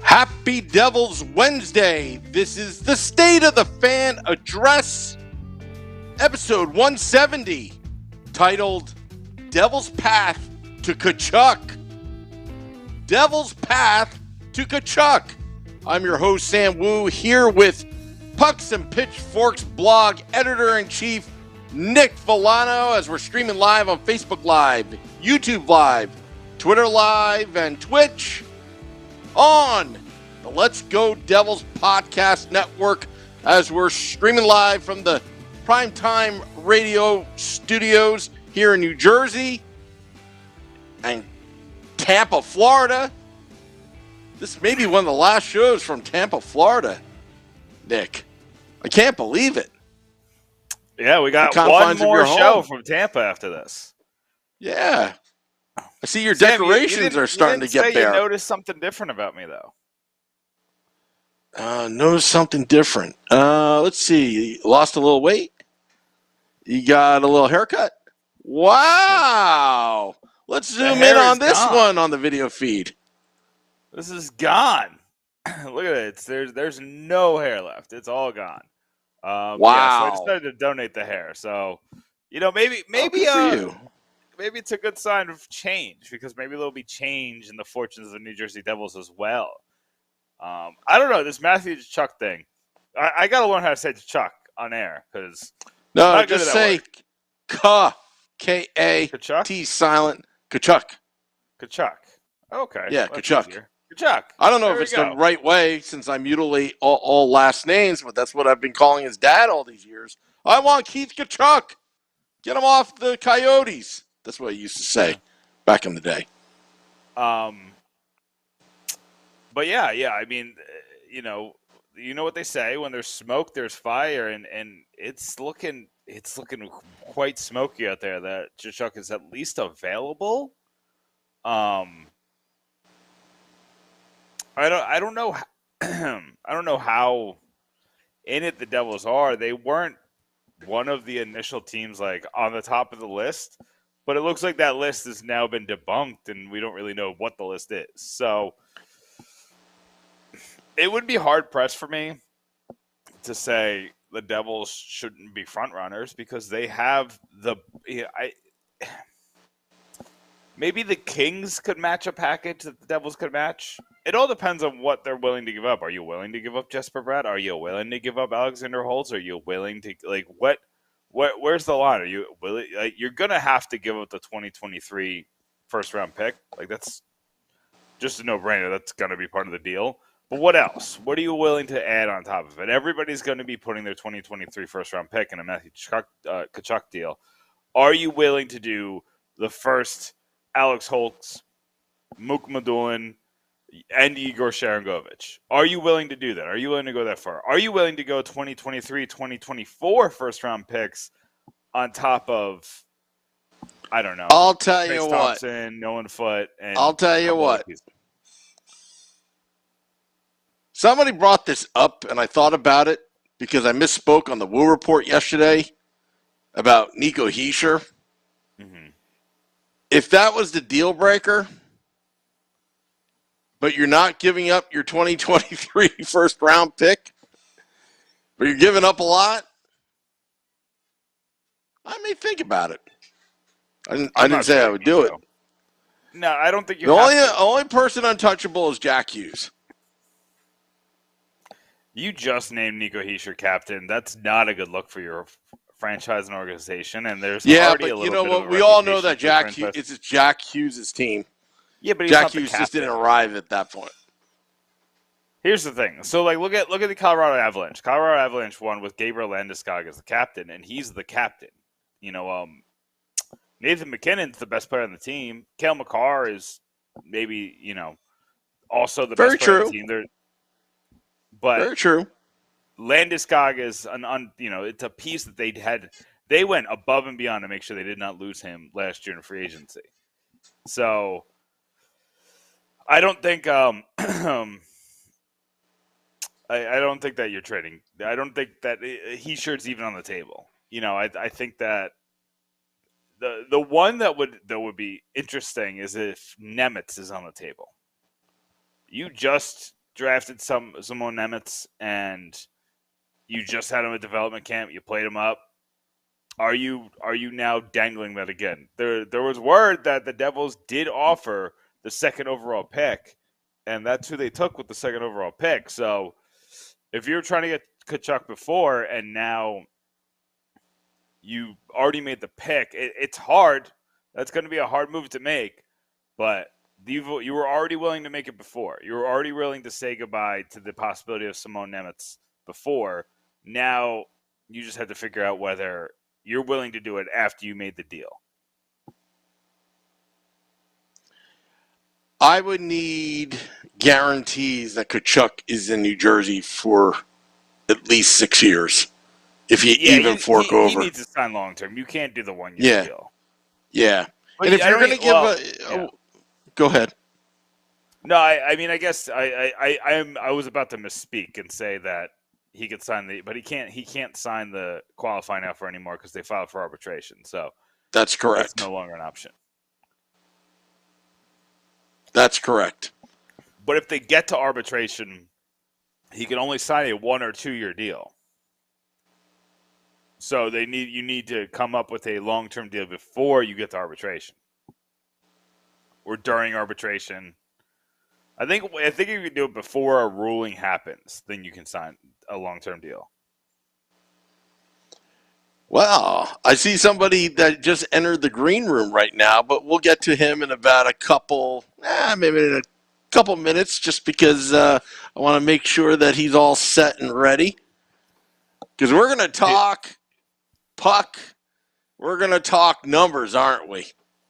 Happy Devils Wednesday. This is the State of the Fan Address, episode 170, titled Devil's Path to Tkachuk. Devil's Path to Tkachuk. I'm your host, Sam Wu, here with Pucks and Pitchforks blog editor-in-chief Nick Villano, as we're streaming live on Facebook Live, YouTube Live, Twitter Live, and Twitch on the Let's Go Devils podcast network, as we're streaming live from the Primetime Radio studios here in New Jersey and Tampa, Florida. This may be one of the last shows from Tampa, Florida, Nick. I can't believe it. Yeah, we got one more show from Tampa after this. Yeah. I see your decorations are starting to get bare. You noticed something different about me, though. Notice something different. Let's see. You lost a little weight? You got a little haircut? Wow. Let's zoom in on this one on the video feed. This is gone. Look at it. There's no hair left. It's all gone. Wow. Yeah, so I decided to donate the hair. So, maybe it's a good sign of change, because maybe there'll be change in the fortunes of the New Jersey Devils as well. I don't know, this Matthew Tkachuk thing. I got to learn how to say Tkachuk on air, because no, just say K-A-T silent Tkachuk. Tkachuk. Okay. Yeah, Tkachuk. Tkachuk. I don't know if it's the right way, since I mutilate all last names, but that's what I've been calling his dad all these years. I want Keith Tkachuk. Get him off the Coyotes. That's what I used to say back in the day. But yeah. I mean, you know what they say: when there's smoke, there's fire, and it's looking quite smoky out there. That Tkachuk is at least available. I don't know. I don't know how in it the Devils are. They weren't one of the initial teams like on the top of the list, but it looks like that list has now been debunked, and we don't really know what the list is. So it would be hard pressed for me to say the Devils shouldn't be front runners, because they have maybe the Kings could match a package that the Devils could match. It all depends on what they're willing to give up. Are you willing to give up Jesper Bratt? Are you willing to give up Alexander Holtz? Are you willing to where's the line? Are you willing? You're gonna have to give up the 2023 first round pick. That's just a no-brainer. That's gonna be part of the deal. But what else? What are you willing to add on top of it? Everybody's going to be putting their 2023 first round pick in a Matthew Tkachuk deal. Are you willing to do the first Alex Holtz, Muk Madulin, and Igor Sharangovich? Are you willing to do that? Are you willing to go that far? Are you willing to go 2023, 2024 first round picks on top of, I don't know, I'll tell you what. Thompson, Nolan Foote, and I'll tell you what. Somebody brought this up, and I thought about it because I misspoke on the Woo Report yesterday about Nico Hischier. Mm-hmm. If that was the deal breaker, but you're not giving up your 2023 first round pick, but you're giving up a lot, I may think about it. I didn't say I would do it. No, I don't think you The only person untouchable is Jack Hughes. You just named Nico Hischier captain. That's not a good look for your franchise and organization. And there's already a little bit of a reputation. Yeah, but you know what? We all know that it's Jack Hughes' team. Yeah, but Jack Hughes just didn't arrive at that point. Here's the thing. So, look at the Colorado Avalanche. Colorado Avalanche won with Gabriel Landeskog as the captain, and he's the captain. Nathan McKinnon's the best player on the team. Cale Makar is maybe also the best player on the team. But very true. Landeskog is it's a piece that they had. They went above and beyond to make sure they did not lose him last year in free agency. So I don't think I don't think that you're trading. I don't think that Hischier's even on the table. I think that the one that would be interesting is if Nemitz is on the table. You just drafted Simon Nemec and you just had him at development camp, you played him up. Are you now dangling that again? There was word that the Devils did offer the second overall pick, and that's who they took with the second overall pick. So if you're trying to get Tkachuk before and now you already made the pick, it's hard. That's going to be a hard move to make, but you were already willing to make it before. You were already willing to say goodbye to the possibility of Simon Nemec before. Now you just have to figure out whether you're willing to do it after you made the deal. I would need guarantees that Tkachuk is in New Jersey for at least 6 years, if you even fork over. He needs to sign long term. You can't do the 1 year deal. Yeah. But and if you're going to give go ahead. No, I mean, I guess I was about to misspeak and say that he could sign but he can't sign the qualifying offer anymore because they filed for arbitration. So that's correct. That's no longer an option. That's correct. But if they get to arbitration, he can only sign a 1 or 2 year deal. So you need to come up with a long-term deal before you get to arbitration. Or during arbitration. I think if you can do it before a ruling happens, then you can sign a long-term deal. Well, I see somebody that just entered the green room right now, but we'll get to him in about maybe in a couple minutes, just because I want to make sure that he's all set and ready. Because we're going to talk puck. We're going to talk numbers, aren't we?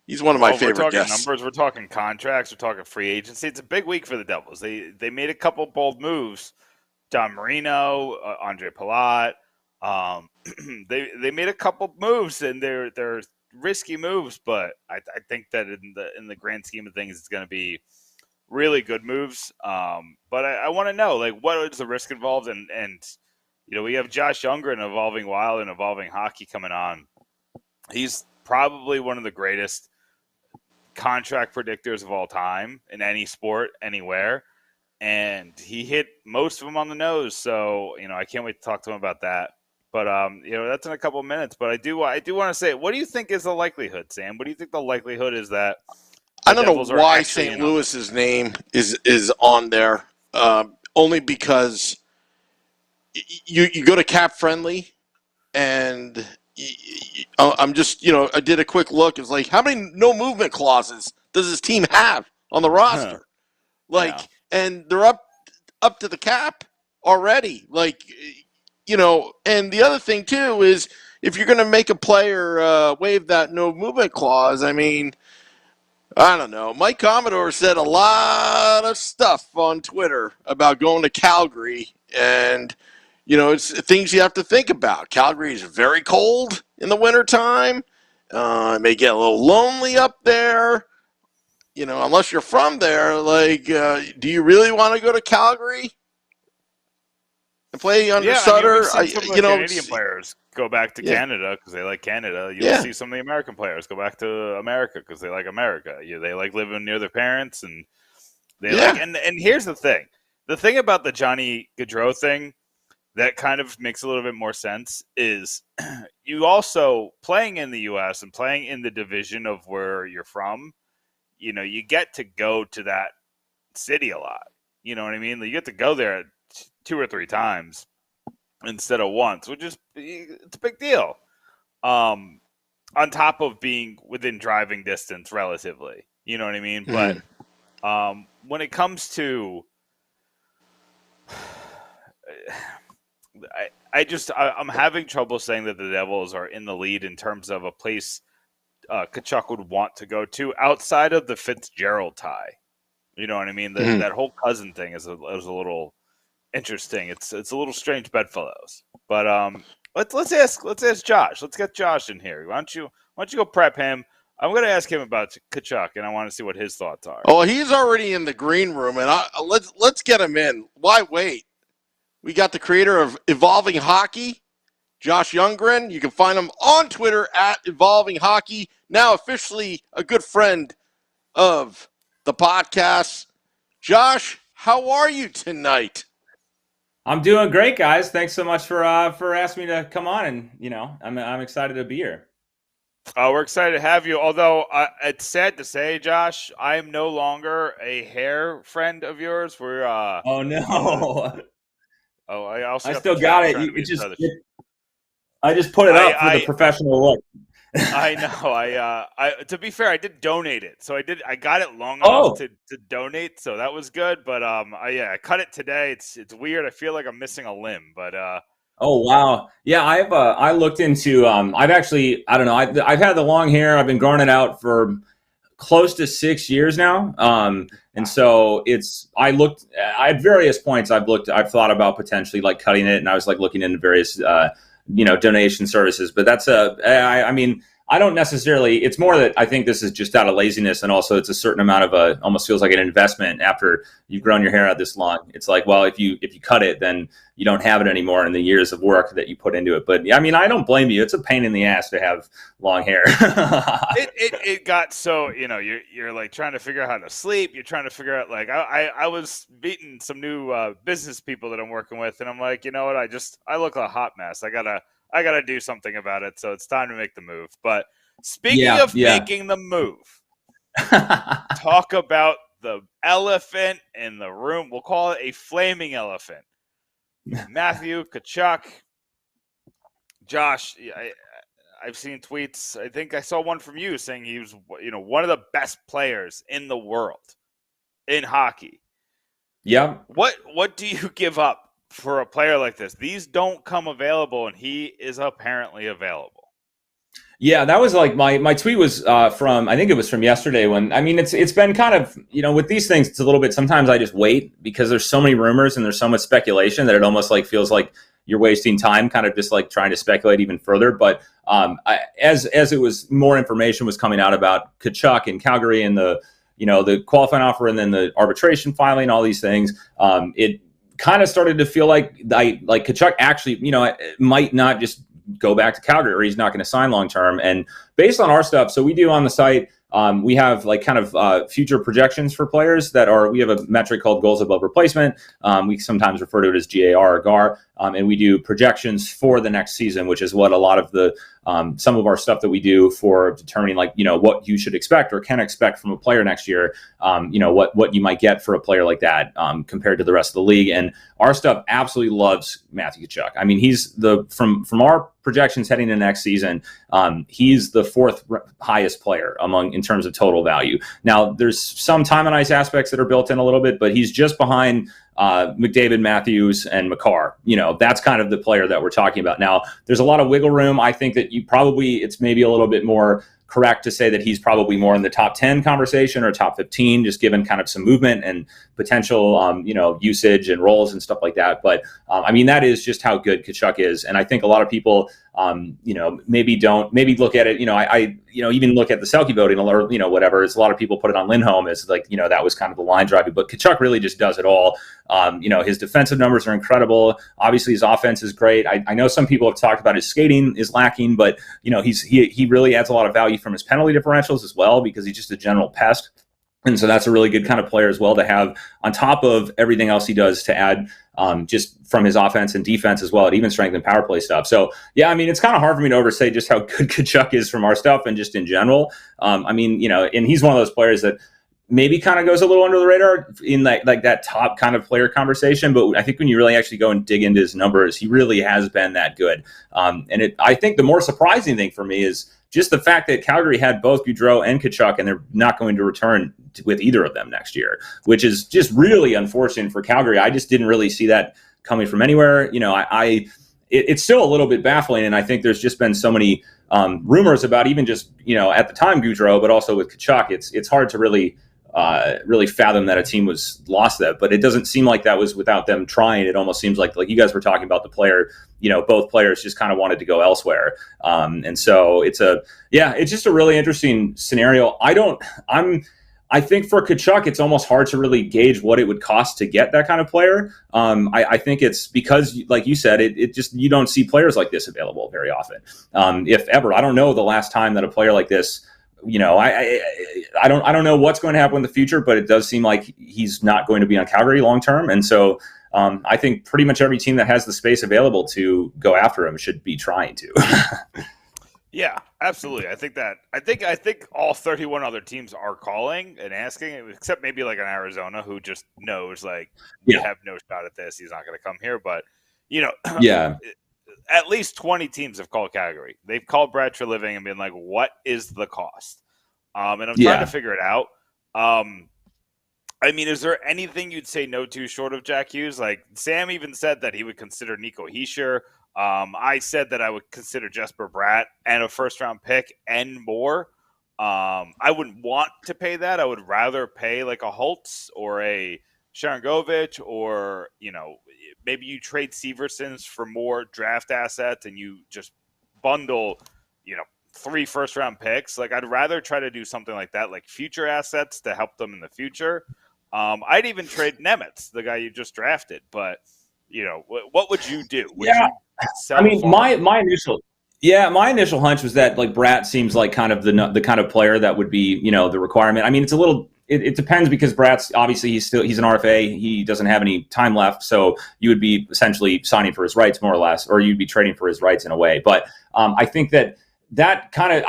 He's one of my favorite guests. Numbers. We're talking contracts. We're talking free agency. It's a big week for the Devils. They made a couple bold moves. John Marino, Ondrej Palat. They made a couple moves, and they're risky moves, but I think that in the grand scheme of things, it's going to be really good moves. But I want to know, like, what is the risk involved? And we have Josh Youngren, Evolving Wild and Evolving Hockey, coming on. He's probably one of the greatest contract predictors of all time in any sport, anywhere. And he hit most of them on the nose. So, I can't wait to talk to him about that. But, that's in a couple of minutes. But I do want to say, what do you think is the likelihood, Sam? What do you think the likelihood is that I don't know why St. Louis's name is on there. Only because you go to Cap Friendly, and I'm just, I did a quick look. It's like, how many no movement clauses does this team have on the roster? And they're up to the cap already. And the other thing, too, is if you're going to make a player waive that no movement clause, I mean, I don't know. Mike Commodore said a lot of stuff on Twitter about going to Calgary, and, it's things you have to think about. Calgary is very cold in the wintertime. It may get a little lonely up there. Unless you're from there, do you really want to go to Calgary and play under Sutter? Some of the Canadian players go back to Canada because they like Canada. You'll see some of the American players go back to America because they like America. They like living near their parents, and they like. And here's the thing: about the Johnny Gaudreau thing that kind of makes a little bit more sense is you also playing in the U.S. and playing in the division of where you're from. You get to go to that city a lot. You know what I mean? You get to go there 2 or 3 times instead of once, which is it's a big deal. On top of being within driving distance, relatively, you know what I mean. Mm-hmm. But when it comes to, I'm having trouble saying that the Devils are in the lead in terms of a place Tkachuk would want to go to outside of the Fitzgerald tie. You know what I mean? That whole cousin thing is a little interesting. It's a little strange bedfellows. But let's ask Josh. Let's get Josh in here. Why don't you go prep him? I'm going to ask him about Tkachuk, and I want to see what his thoughts are. Oh, he's already in the green room, and let's get him in. Why wait? We got the creator of Evolving Hockey, Josh Youngren. You can find him on Twitter at Evolving Hockey. Now officially a good friend of the podcast. Josh, How are you tonight? I'm doing great, guys. Thanks so much for asking me to come on, and I'm excited to be here. We're excited to have you. Although it's sad to say, Josh, I am no longer a hair friend of yours. We're oh no. I also I still got it. I just put it up for the professional look. I know. I to be fair, I did donate it, so I got it long enough to donate, so that was good. But I cut it today. It's weird. I feel like I'm missing a limb, but Oh wow, yeah. I looked into I've actually I don't know. I've had the long hair. I've been growing it out for close to 6 years now. And so at various points I've thought about potentially like cutting it, and I was like looking into various donation services, but that's I mean, I don't necessarily, it's more that I think this is just out of laziness, and also it's a certain amount of almost feels like an investment after you've grown your hair out this long. It's like, well, if you cut it, then you don't have it anymore in the years of work that you put into it. But I mean, I don't blame you. It's a pain in the ass to have long hair. it got so, you're like trying to figure out how to sleep. You're trying to figure out, like, I was meeting some new business people that I'm working with, and I'm like, you know what? I look a hot mess. I gotta do something about it. So it's time to make the move. But speaking of making the move, talk about the elephant in the room. We'll call it a flaming elephant. Matthew Tkachuk. Josh, I've seen tweets. I think I saw one from you saying he was, one of the best players in the world in hockey. Yeah. What do you give up for a player like this? These don't come available, and he is apparently available. Yeah, that was like my tweet was from, I think it was from yesterday, when, I mean, it's been kind of, with these things, it's a little bit, sometimes I just wait because there's so many rumors and there's so much speculation that it almost like feels like you're wasting time kind of just like trying to speculate even further. But as it was, more information was coming out about Tkachuk and Calgary and the qualifying offer and then the arbitration filing, all these things, it kind of started to feel like Tkachuk actually, might not just go back to Calgary, or he's not going to sign long term. And based on our stuff, so we do on the site, we have like kind of future projections for players we have a metric called goals above replacement. We sometimes refer to it as GAR or GAR. And we do projections for the next season, which is what a lot of some of our stuff that we do for determining what you should expect or can expect from a player next year, what you might get for a player like that compared to the rest of the league. And our stuff absolutely loves Matthew Tkachuk. I mean, he's from our projections heading into next season, he's the fourth highest player in terms of total value. Now, there's some time on ice aspects that are built in a little bit, but he's just behind McDavid, Matthews, and Makar. That's kind of the player that we're talking about. Now, there's a lot of wiggle room. I think that it's maybe a little bit more correct to say that he's probably more in the top 10 conversation or top 15, just given kind of some movement and potential, usage and roles and stuff like that. But I mean, that is just how good Tkachuk is. And I think a lot of people, maybe look at it, I even look at the Selke voting or, whatever. It's a lot of people put it on Lindholm as like, that was kind of the line driving, but Tkachuk really just does it all. His defensive numbers are incredible. Obviously his offense is great. I know some people have talked about his skating is lacking, but he really adds a lot of value from his penalty differentials as well, because he's just a general pest. And so that's a really good kind of player as well to have on top of everything else he does, to add just from his offense and defense as well, at even strength and power play stuff. So, yeah, I mean, it's kind of hard for me to overstate just how good Tkachuk is from our stuff and just in general. I mean, and he's one of those players that maybe kind of goes a little under the radar in that top kind of player conversation. But I think when you really actually go and dig into his numbers, he really has been that good. I think the more surprising thing for me is just the fact that Calgary had both Gaudreau and Tkachuk, and they're not going to return with either of them next year, which is just really unfortunate for Calgary. I just didn't really see that coming from anywhere. It's still a little bit baffling, and I think there's just been so many rumors about even just at the time Gaudreau, but also with Tkachuk. It's hard to really fathom that a team was lost that, but it doesn't seem like that was without them trying. It almost seems like you guys were talking about the player, both players just kind of wanted to go elsewhere. And so it's just a really interesting scenario. I think for Tkachuk, it's almost hard to really gauge what it would cost to get that kind of player. I think it's because, like you said, it just, you don't see players like this available very often. If ever. I don't know the last time that a player like this I don't know what's going to happen in the future, but it does seem like he's not going to be on Calgary long term. And so I think pretty much every team that has the space available to go after him should be trying to. Yeah, absolutely. I think all 31 other teams are calling and asking, except maybe like an Arizona who just knows like we have no shot at this. He's not going to come here. But at least 20 teams have called Calgary. They've called Brad Treliving and been like, "What is the cost?" And I'm trying to figure it out. I mean, is there anything you'd say no to short of Jack Hughes? Like Sam even said that he would consider Nico Hischier. I said that I would consider Jesper Bratt and a first-round pick and more. I wouldn't want to pay that. I would rather pay like a Holtz or a Sharangovich, or maybe you trade Seversons for more draft assets and you just bundle 3 first-round picks. Like I'd rather try to do something like that, like future assets to help them in the future. I'd even trade Nemitz, the guy you just drafted. But what would you do? Would you sell my initial hunch was that like Bratt seems like kind of the kind of player that would be the requirement. I mean, it's a little. It depends because Bratt's obviously he's an RFA. He doesn't have any time left, so you would be essentially signing for his rights more or less, or you'd be trading for his rights in a way. But I think that kind of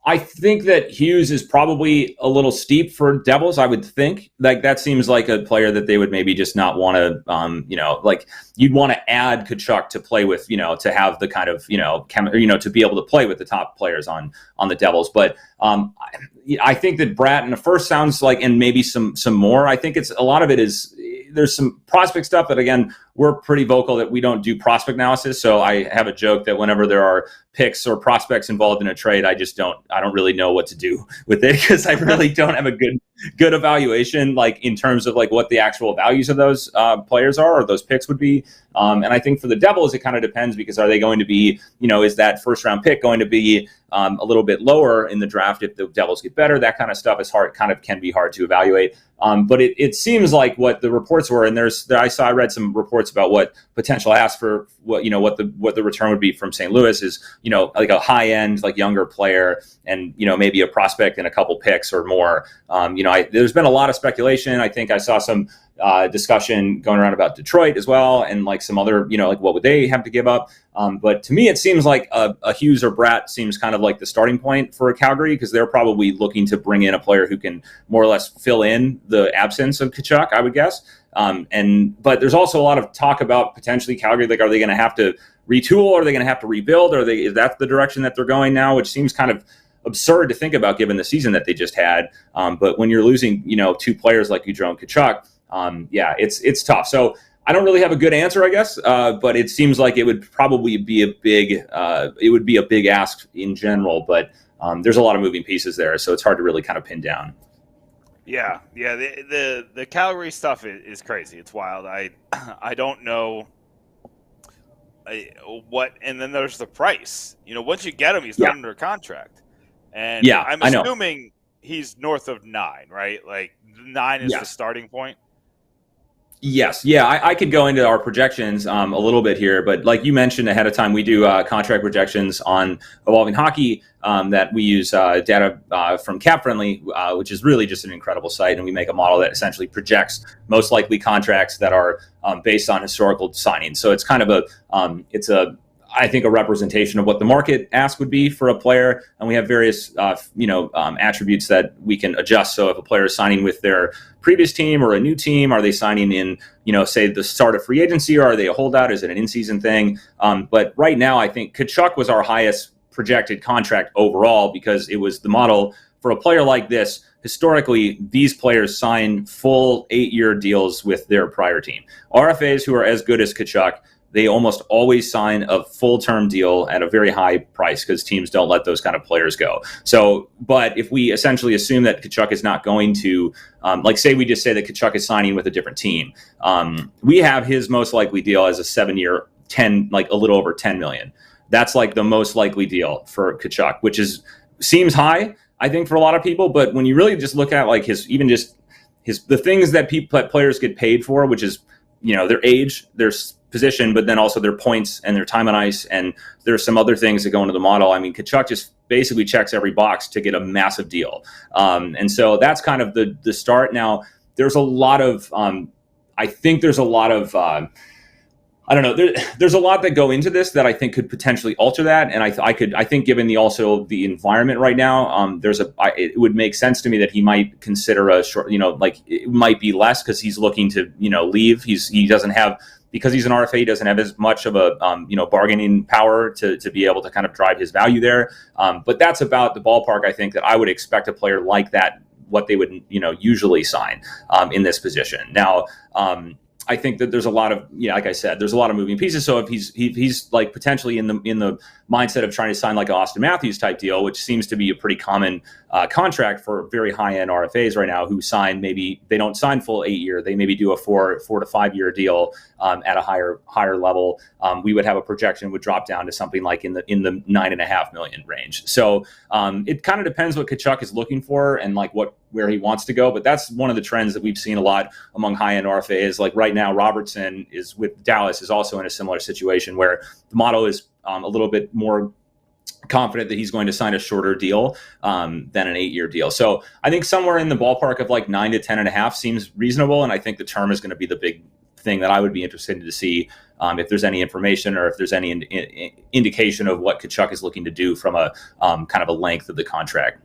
I think that Hughes is probably a little steep for Devils. I would think like that seems like a player that they would maybe just not want to, like you'd want to add Tkachuk to play with, to have the kind of, to be able to play with the top players on the Devils. But I think that Bratt in the first sounds like, and maybe some more. I think a lot of it is there's some prospect stuff that again we're pretty vocal that we don't do prospect analysis. So I have a joke that whenever there are picks or prospects involved in a trade, I don't really know what to do with it because I really don't have a good evaluation like in terms of like what the actual values of those players are or those picks would be. And I think for the Devils, it kind of depends because are they going to be, is that first round pick going to be a little bit lower in the draft if the Devils get better? That kind of stuff is hard, kind of can be hard to evaluate. But it seems like what the reports were, and I read some reports about what potential ask for what the return would be from St. Louis is, like a high end, like younger player and, maybe a prospect and a couple picks or more. There's been a lot of speculation. I think I saw some discussion going around about Detroit as well. And like some other, like what would they have to give up? But to me, it seems like a Hughes or Bratt seems kind of like the starting point for Calgary because they're probably looking to bring in a player who can more or less fill in the absence of Tkachuk, I would guess. But there's also a lot of talk about potentially Calgary, like, are they going to have to retool? Or are they going to have to rebuild? Is that the direction that they're going now? Which seems kind of absurd to think about given the season that they just had. But when you're losing, 2 players like Gaudreau and Tkachuk, it's tough. So I don't really have a good answer, I guess. But it seems like it would probably be a big ask in general. But there's a lot of moving pieces there, so it's hard to really kind of pin down. Yeah. The Calgary stuff is crazy. It's wild. I don't know what, and then there's the price. Once you get him, he's not under contract, and I'm assuming he's north of 9, right? Like 9 is the starting point. Yes. Yeah, I could go into our projections a little bit here, but like you mentioned ahead of time, we do contract projections on Evolving Hockey that we use data from CapFriendly, which is really just an incredible site. And we make a model that essentially projects most likely contracts that are based on historical signings. So it's kind of I think a representation of what the market ask would be for a player. And we have various, attributes that we can adjust. So if a player is signing with their previous team or a new team, are they signing in, say the start of free agency, or are they a holdout? Is it an in-season thing? But right now, I think Tkachuk was our highest projected contract overall because it was the model for a player like this. Historically, these players sign full 8-year deals with their prior team. RFAs who are as good as Tkachuk, they almost always sign a full-term deal at a very high price because teams don't let those kind of players go. So, but if we essentially assume that Tkachuk is not going to, say we just say that Tkachuk is signing with a different team, we have his most likely deal as a 7-year, a little over $10 million. That's like the most likely deal for Tkachuk, which seems high, I think, for a lot of people. But when you really just look at like the things that players get paid for, which is, their age, their position, but then also their points and their time on ice. And there's some other things that go into the model. I mean, Tkachuk just basically checks every box to get a massive deal. And so that's kind of the start. Now, there's a lot of, I think there's a lot of, I don't know. There's a lot that go into this that I think could potentially alter that, and I think given the environment right now, it would make sense to me that he might consider a short, like it might be less because he's looking to leave. He doesn't have, because he's an RFA, he doesn't have as much of a bargaining power to be able to kind of drive his value there. But that's about the ballpark. I think that I would expect a player like that, what they would usually sign in this position. Now, I think that there's a lot of, like I said, there's a lot of moving pieces. So if he's like potentially in the mindset of trying to sign like an Austin Matthews type deal, which seems to be a pretty common contract for very high end RFAs right now, who sign, maybe they don't sign full 8 year, they maybe do a 4 to 5 year deal at a higher level. We would have a projection would drop down to something like in the $9.5 million range. So it kind of depends what Tkachuk is looking for and like where he wants to go. But that's one of the trends that we've seen a lot among high end RFAs. Like right now, Robertson is with Dallas is also in a similar situation where the model is a little bit more confident that he's going to sign a shorter deal than an 8 year deal. So I think somewhere in the ballpark of like 9 to 10.5 seems reasonable. And I think the term is going to be the big thing that I would be interested to see if there's any information or if there's any indication of what Tkachuk is looking to do from a kind of a length of the contract.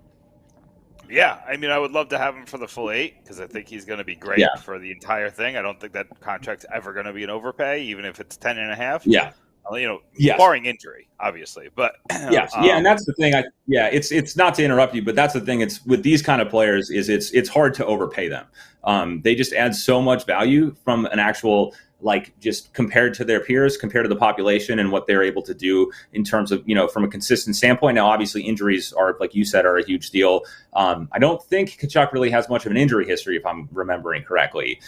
Yeah, I mean, I would love to have him for the full 8 because I think he's going to be great for the entire thing. I don't think that contract's ever going to be an overpay, even if it's 10.5. Yeah. Barring injury, obviously, but and that's the thing. It's not to interrupt you, but that's the thing. It's with these kind of players is it's hard to overpay them. They just add so much value from an actual, like, just compared to their peers, compared to the population and what they're able to do in terms of, from a consistent standpoint. Now, obviously, injuries are, like you said, are a huge deal. I don't think Tkachuk really has much of an injury history, if I'm remembering correctly.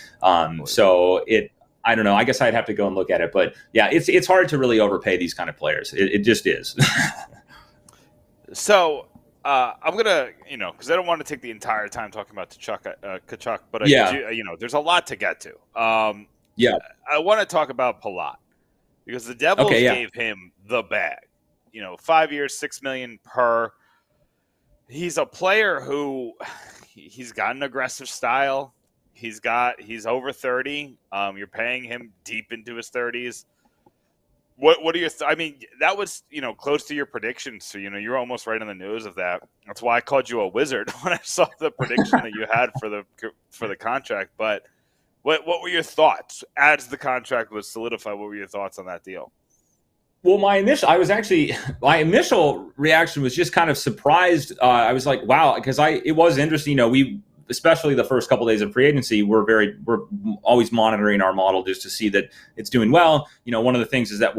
I don't know. I guess I'd have to go and look at it, but yeah, it's hard to really overpay these kind of players. It just is. So I'm gonna, because I don't want to take the entire time talking about Tkachuk, but I do, there's a lot to get to. I want to talk about Palat because the Devils gave him the bag. 5 years, $6 million per. He's a player who he's got an aggressive style. He's over 30. You're paying him deep into his 30s. What are your I mean, that was, close to your predictions. So, you're almost right on the nose of that. That's why I called you a wizard when I saw the prediction that you had for the contract. But what were your thoughts as the contract was solidified? What were your thoughts on that deal? Well, my initial reaction was just kind of surprised. I was like, wow, because it was interesting. Especially the first couple of days of free agency, we're always monitoring our model just to see that it's doing well. One of the things is that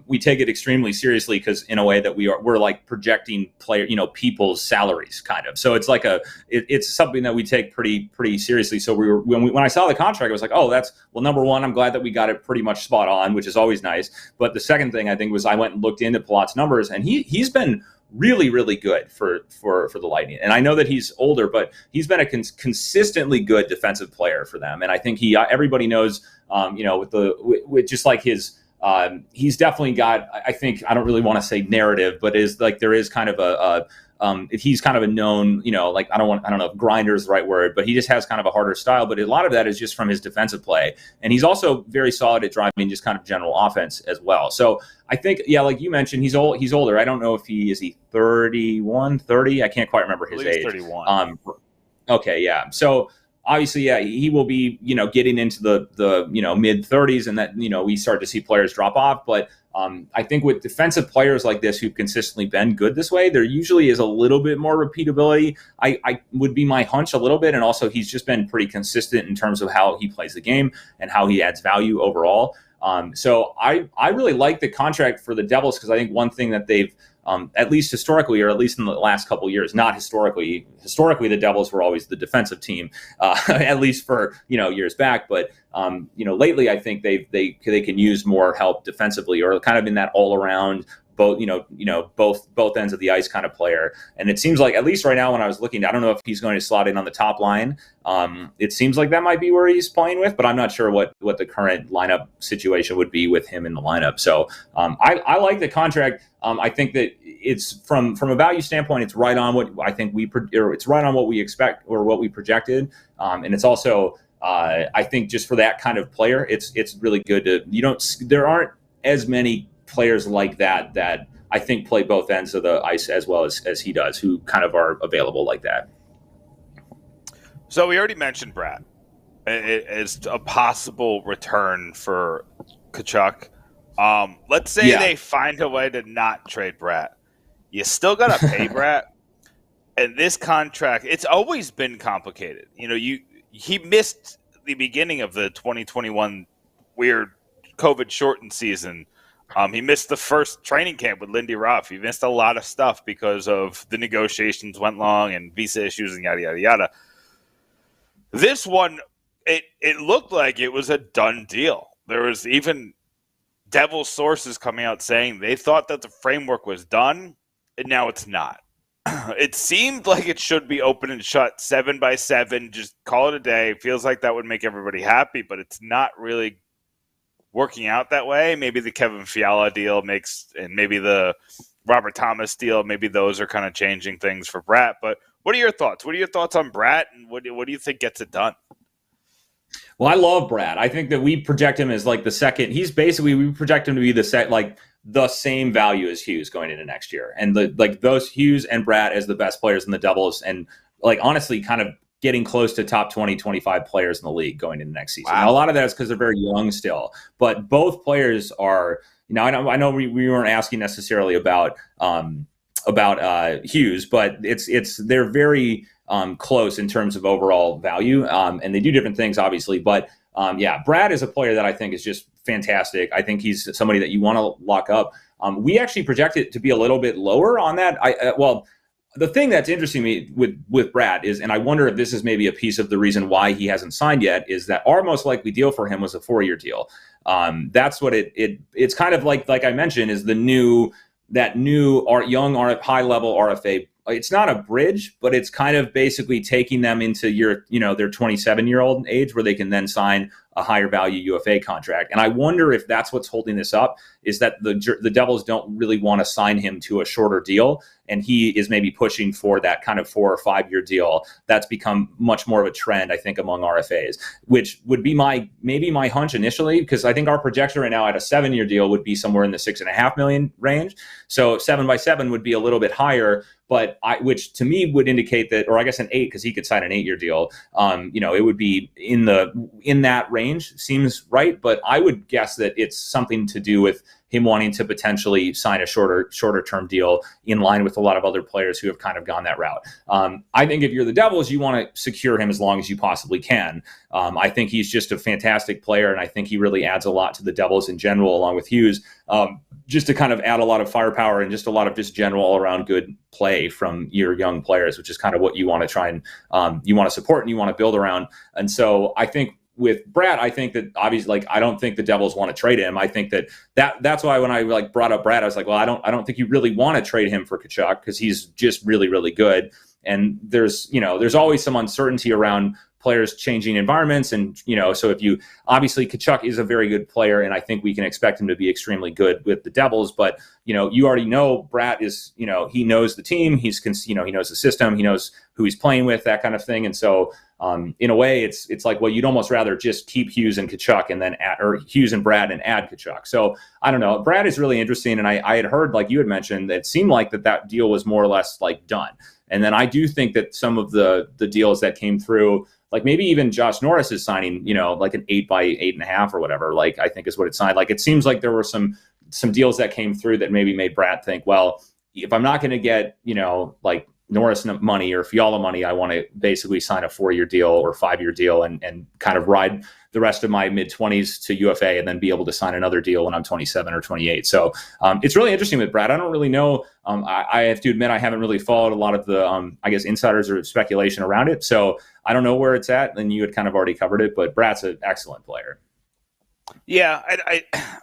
we take it extremely seriously because in a way that we're like projecting people's salaries kind of. So it's like it's something that we take pretty seriously. So when I saw the contract, I was like, oh, number one, I'm glad that we got it pretty much spot on, which is always nice. But the second thing I think was I went and looked into Palat's numbers, and he's been really, really good for the Lightning. And I know that he's older, but he's been a consistently good defensive player for them. And I think everybody knows, with just like his, he's definitely got, I think, I don't really want to say narrative, but there is kind of he's kind of a known, like, I don't know if grinder is the right word, but he just has kind of a harder style. But a lot of that is just from his defensive play. And he's also very solid at driving just kind of general offense as well. So I think, like you mentioned, he's older. I don't know if is he 31, 30? I can't quite remember his age. 31. Okay, yeah. So obviously, he will be, getting into the mid 30s, and that, we start to see players drop off. But I think with defensive players like this who've consistently been good this way, there usually is a little bit more repeatability. I would be my hunch a little bit. And also he's just been pretty consistent in terms of how he plays the game and how he adds value overall. So I really like the contract for the Devils because I think one thing that they've, at least historically, or at least in the last couple of years, not historically the Devils were always the defensive team, at least for, years back. But, lately I think they can use more help defensively, or kind of in that all around both both ends of the ice kind of player. And it seems like, at least right now when I was looking, I don't know if he's going to slot in on the top line. It seems like that might be where he's playing with, but I'm not sure what the current lineup situation would be with him in the lineup. So I like the contract. I think that it's from a value standpoint, it's right on what I think it's right on what we expect or what we projected. And it's also, I think just for that kind of player, it's really good there aren't as many players like that I think play both ends of the ice as well as he does, who kind of are available like that. So we already mentioned Bratt as a possible return for Tkachuk. Let's say they find a way to not trade Bratt. You still got to pay Bratt. And this contract, it's always been complicated. He missed the beginning of the 2021 weird COVID-shortened season. He missed the first training camp with Lindy Ruff. He missed a lot of stuff because of the negotiations went long and visa issues and yada, yada, yada. This one, it looked like it was a done deal. There was even Devils sources coming out saying they thought that the framework was done, and now it's not. It seemed like it should be open and shut 7-by-7, just call it a day. It feels like that would make everybody happy, but it's not really working out that way. Maybe the Kevin Fiala deal and maybe the Robert Thomas deal, maybe those are kind of changing things for Bratt. But what are your thoughts? What are your thoughts on Bratt, and what do you think gets it done? Well, I love Bratt. I think that we project him as like the second. We project him to be the same value as Hughes going into next year. And those Hughes and Bratt as the best players in the Devils, and honestly kind of getting close to top 20, 25 players in the league going into next season. Wow. Now, a lot of that is because they're very young still, but both players are, I know we weren't asking necessarily about Hughes, but they're very close in terms of overall value. And they do different things, obviously, but Brad is a player that I think is just fantastic. I think he's somebody that you want to lock up. We actually project it to be a little bit lower on that. The thing that's interesting to me with Brad is, and I wonder if this is maybe a piece of the reason why he hasn't signed yet, is that our most likely deal for him was a 4-year deal. That's what it's kind of like I mentioned, is young high level RFA. It's not a bridge, but it's kind of basically taking them into their 27-year-old age where they can then sign a higher value UFA contract. And I wonder if that's what's holding this up, is that the Devils don't really want to sign him to a shorter deal. And he is maybe pushing for that kind of 4 or 5 year deal. That's become much more of a trend, I think, among RFAs, which would be maybe my hunch initially, because I think our projection right now at a 7-year deal would be somewhere in the $6.5 million range. So 7-by-7 would be a little bit higher, but which to me would indicate that, or I guess an 8, because he could sign an 8-year deal. It would be in that range, seems right. But I would guess that it's something to do with him wanting to potentially sign a shorter term deal in line with a lot of other players who have kind of gone that route. I think if you're the Devils, you want to secure him as long as you possibly can. I think he's just a fantastic player, and I think he really adds a lot to the Devils in general, along with Hughes, just to kind of add a lot of firepower and just a lot of just general all-around good play from your young players, which is kind of what you want to try and you want to support and you want to build around. And so I think with Bratt, I think that obviously, I don't think the Devils want to trade him. I think that's why when I brought up Bratt, I was like, well, I don't think you really want to trade him for Tkachuk, because he's just really, really good. And there's always some uncertainty around players changing environments. And, so obviously Tkachuk is a very good player, and I think we can expect him to be extremely good with the Devils. But, you already know Bratt is, he knows the team, he knows the system, he knows who he's playing with, that kind of thing. And so, in a way, it's like, well, you'd almost rather just keep Hughes and Tkachuk and then or Hughes and Bratt and add Tkachuk. So I don't know. Bratt is really interesting, and I had heard, like you had mentioned, that it seemed like that deal was more or less done. And then I do think that some of the deals that came through, like maybe even Josh Norris is signing, like an 8-by-8.5 or whatever, I think is what it signed. It seems like there were some deals that came through that maybe made Bratt think, well, if I'm not going to get, Norris money or Fiala money, I want to basically sign a 4-year deal or 5-year deal and kind of ride the rest of my mid-20s to UFA and then be able to sign another deal when I'm 27 or 28. So it's really interesting with Bratt. I don't really know. I have to admit, I haven't really followed a lot of the, insiders or speculation around it. So I don't know where it's at. And you had kind of already covered it, but Bratt's an excellent player. Yeah,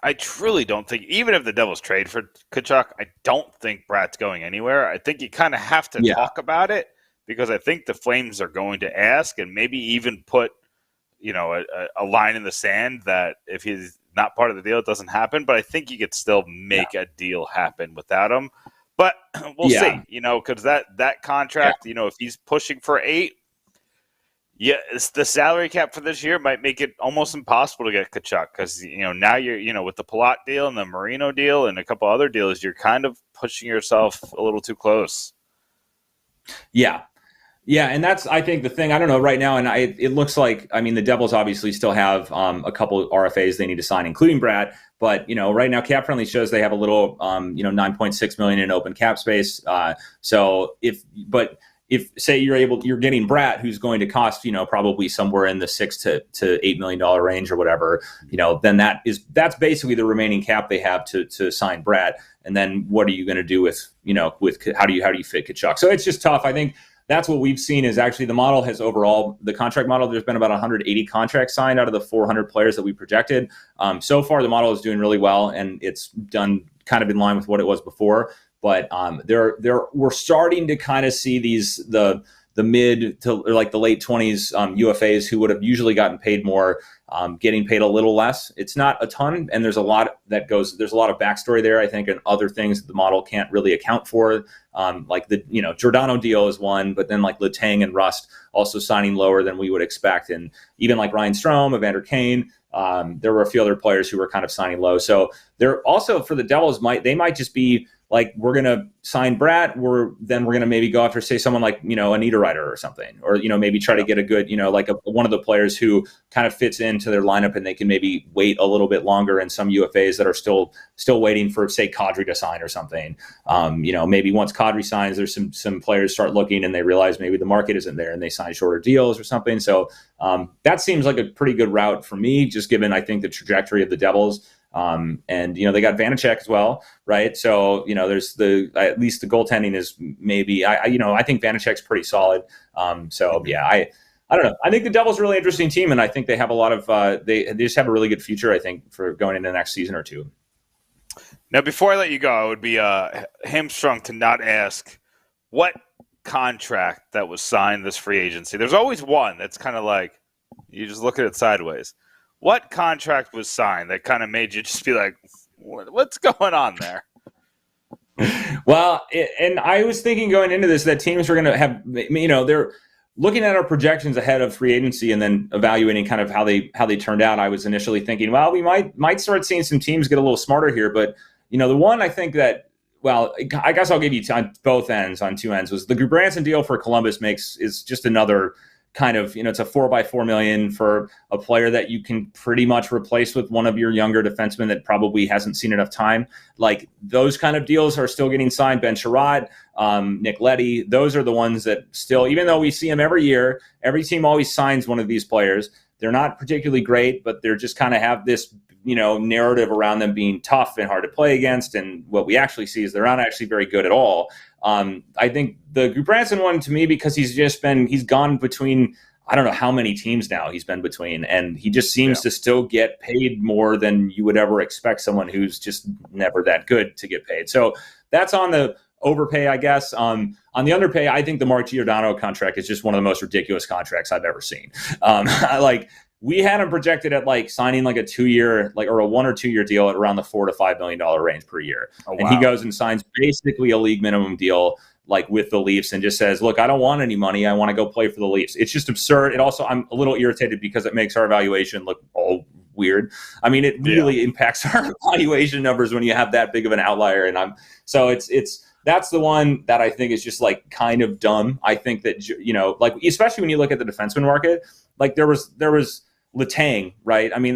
I truly don't think, even if the Devils trade for Tkachuk, I don't think Bratt's going anywhere. I think you kind of have to talk about it, because I think the Flames are going to ask, and maybe even put, a line in the sand that if he's not part of the deal, it doesn't happen. But I think you could still make a deal happen without him. But we'll see, because that contract, if he's pushing for 8, it's the salary cap for this year might make it almost impossible to get Tkachuk, because now you're with the Palat deal and the Marino deal and a couple other deals, you're kind of pushing yourself a little too close. Yeah, and that's, I think, the thing. I don't know right now, and it looks like, the Devils obviously still have a couple RFAs they need to sign, including Bratt. But right now, Cap Friendly shows they have a little, $9.6 million in open cap space. So if say you're getting Bratt, who's going to cost probably somewhere in the $6 to $8 million range or whatever, then that's basically the remaining cap they have to sign Bratt. And then what are you going to do with how do you fit Tkachuk? So it's just tough. I think that's what we've seen is actually the model has overall, the contract model, there's been about 180 contracts signed out of the 400 players that we projected. So far, the model is doing really well, and it's done kind of in line with what it was before. But we're starting to kind of see the mid to like the late 20s UFAs who would have usually gotten paid more, getting paid a little less. It's not a ton, and there's a lot there's a lot of backstory there, I think, and other things that the model can't really account for. Like the Giordano deal is one, but then like Letang and Rust also signing lower than we would expect, and even like Ryan Strome, Evander Kane. There were a few other players who were kind of signing low. So they're also, for the Devils, they might just be like, we're going to sign Bratt. We're going to maybe go after, say, someone like, Anita Ryder or something, or, maybe try to get a good, one of the players who kind of fits into their lineup, and they can maybe wait a little bit longer, and some UFAs that are still waiting for, say, Kadri to sign or something. Maybe once Kadri signs, there's some players start looking and they realize maybe the market isn't there and they sign shorter deals or something. So that seems like a pretty good route for me, just given, I think, the trajectory of the Devils. And they got Vanacek as well, right? So there's at least the goaltending is maybe I think Vanacek's pretty solid. I don't know. I think the Devils are a really interesting team, and I think they have a lot of they just have a really good future, I think, for going into the next season or two. Now, before I let you go, I would be hamstrung to not ask what contract that was signed this free agency. There's always one that's kind of like you just look at it sideways. What contract was signed that kind of made you just be like, what's going on there? Well, and I was thinking going into this that teams were going to have, they're looking at our projections ahead of free agency and then evaluating kind of how they turned out. I was initially thinking, well, we might start seeing some teams get a little smarter here. But, the one I think that, well, I guess I'll give you on both ends, on two ends, was the Gudbranson deal for Columbus is just another kind of, it's a $4 million for a player that you can pretty much replace with one of your younger defensemen that probably hasn't seen enough time. Like those kind of deals are still getting signed. Ben Sherratt, Nick Leddy, those are the ones that still, even though we see them every year, every team always signs one of these players. They're not particularly great, but they're just kind of have this, narrative around them being tough and hard to play against. And what we actually see is they're not actually very good at all. I think the Gudbranson one, to me, because he's gone between, I don't know how many teams now he's been between, and he just seems to still get paid more than you would ever expect someone who's just never that good to get paid. So that's on the overpay, I guess. On the underpay, I think the Mark Giordano contract is just one of the most ridiculous contracts I've ever seen. We had him projected at signing a 2-year, or a 1 or 2 year deal at around the $4 to $5 million range per year. Oh, wow. And he goes and signs basically a league minimum deal with the Leafs and just says, look, I don't want any money. I want to go play for the Leafs. It's just absurd. It also, I'm a little irritated because it makes our evaluation look all weird. I mean, it really impacts our evaluation numbers when you have that big of an outlier. And that's the one that I think is just kind of dumb. I think that, especially when you look at the defenseman market, there was Letang, right? I mean,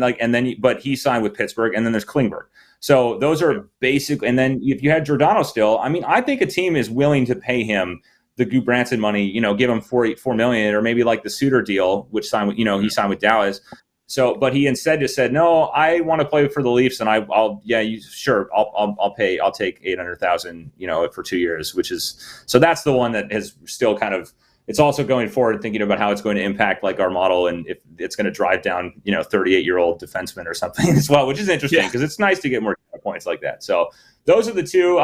but he signed with Pittsburgh, and then there's Klingberg. So those are basic. And then if you had Giordano still, I mean, I think a team is willing to pay him the Gudbranson money, give him $4 million, or maybe the Suter deal, which signed with, he signed with Dallas. So, but he instead just said, no, I want to play for the Leafs, and I'll take $800,000, for 2 years, so that's the one that has still kind of it's also going forward thinking about how it's going to impact like our model and if it's going to drive down 38-year-old defensemen or something as well, which is interesting because it's nice to get more points like that. So those are the two.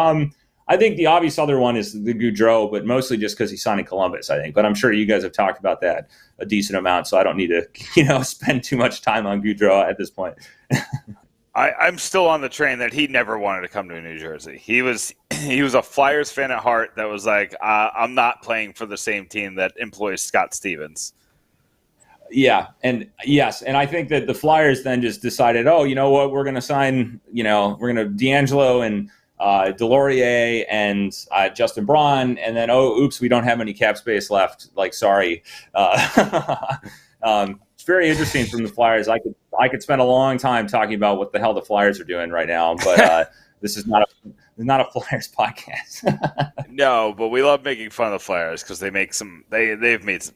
I think the obvious other one is the Gaudreau, but mostly just because he signed in Columbus, I think. But I'm sure you guys have talked about that a decent amount, so I don't need to spend too much time on Gaudreau at this point. I'm still on the train that he never wanted to come to New Jersey. He was a Flyers fan at heart that was like, I'm not playing for the same team that employs Scott Stevens. Yeah, and yes, and I think that the Flyers then just decided, oh, you know what, we're going to sign, we're going to D'Angelo and Delorier and Justin Braun, and then oops, we don't have any cap space left. Like, sorry. It's very interesting from the Flyers. I could spend a long time talking about what the hell the Flyers are doing right now, but this is not a Flyers podcast. No, but we love making fun of the Flyers because they've made some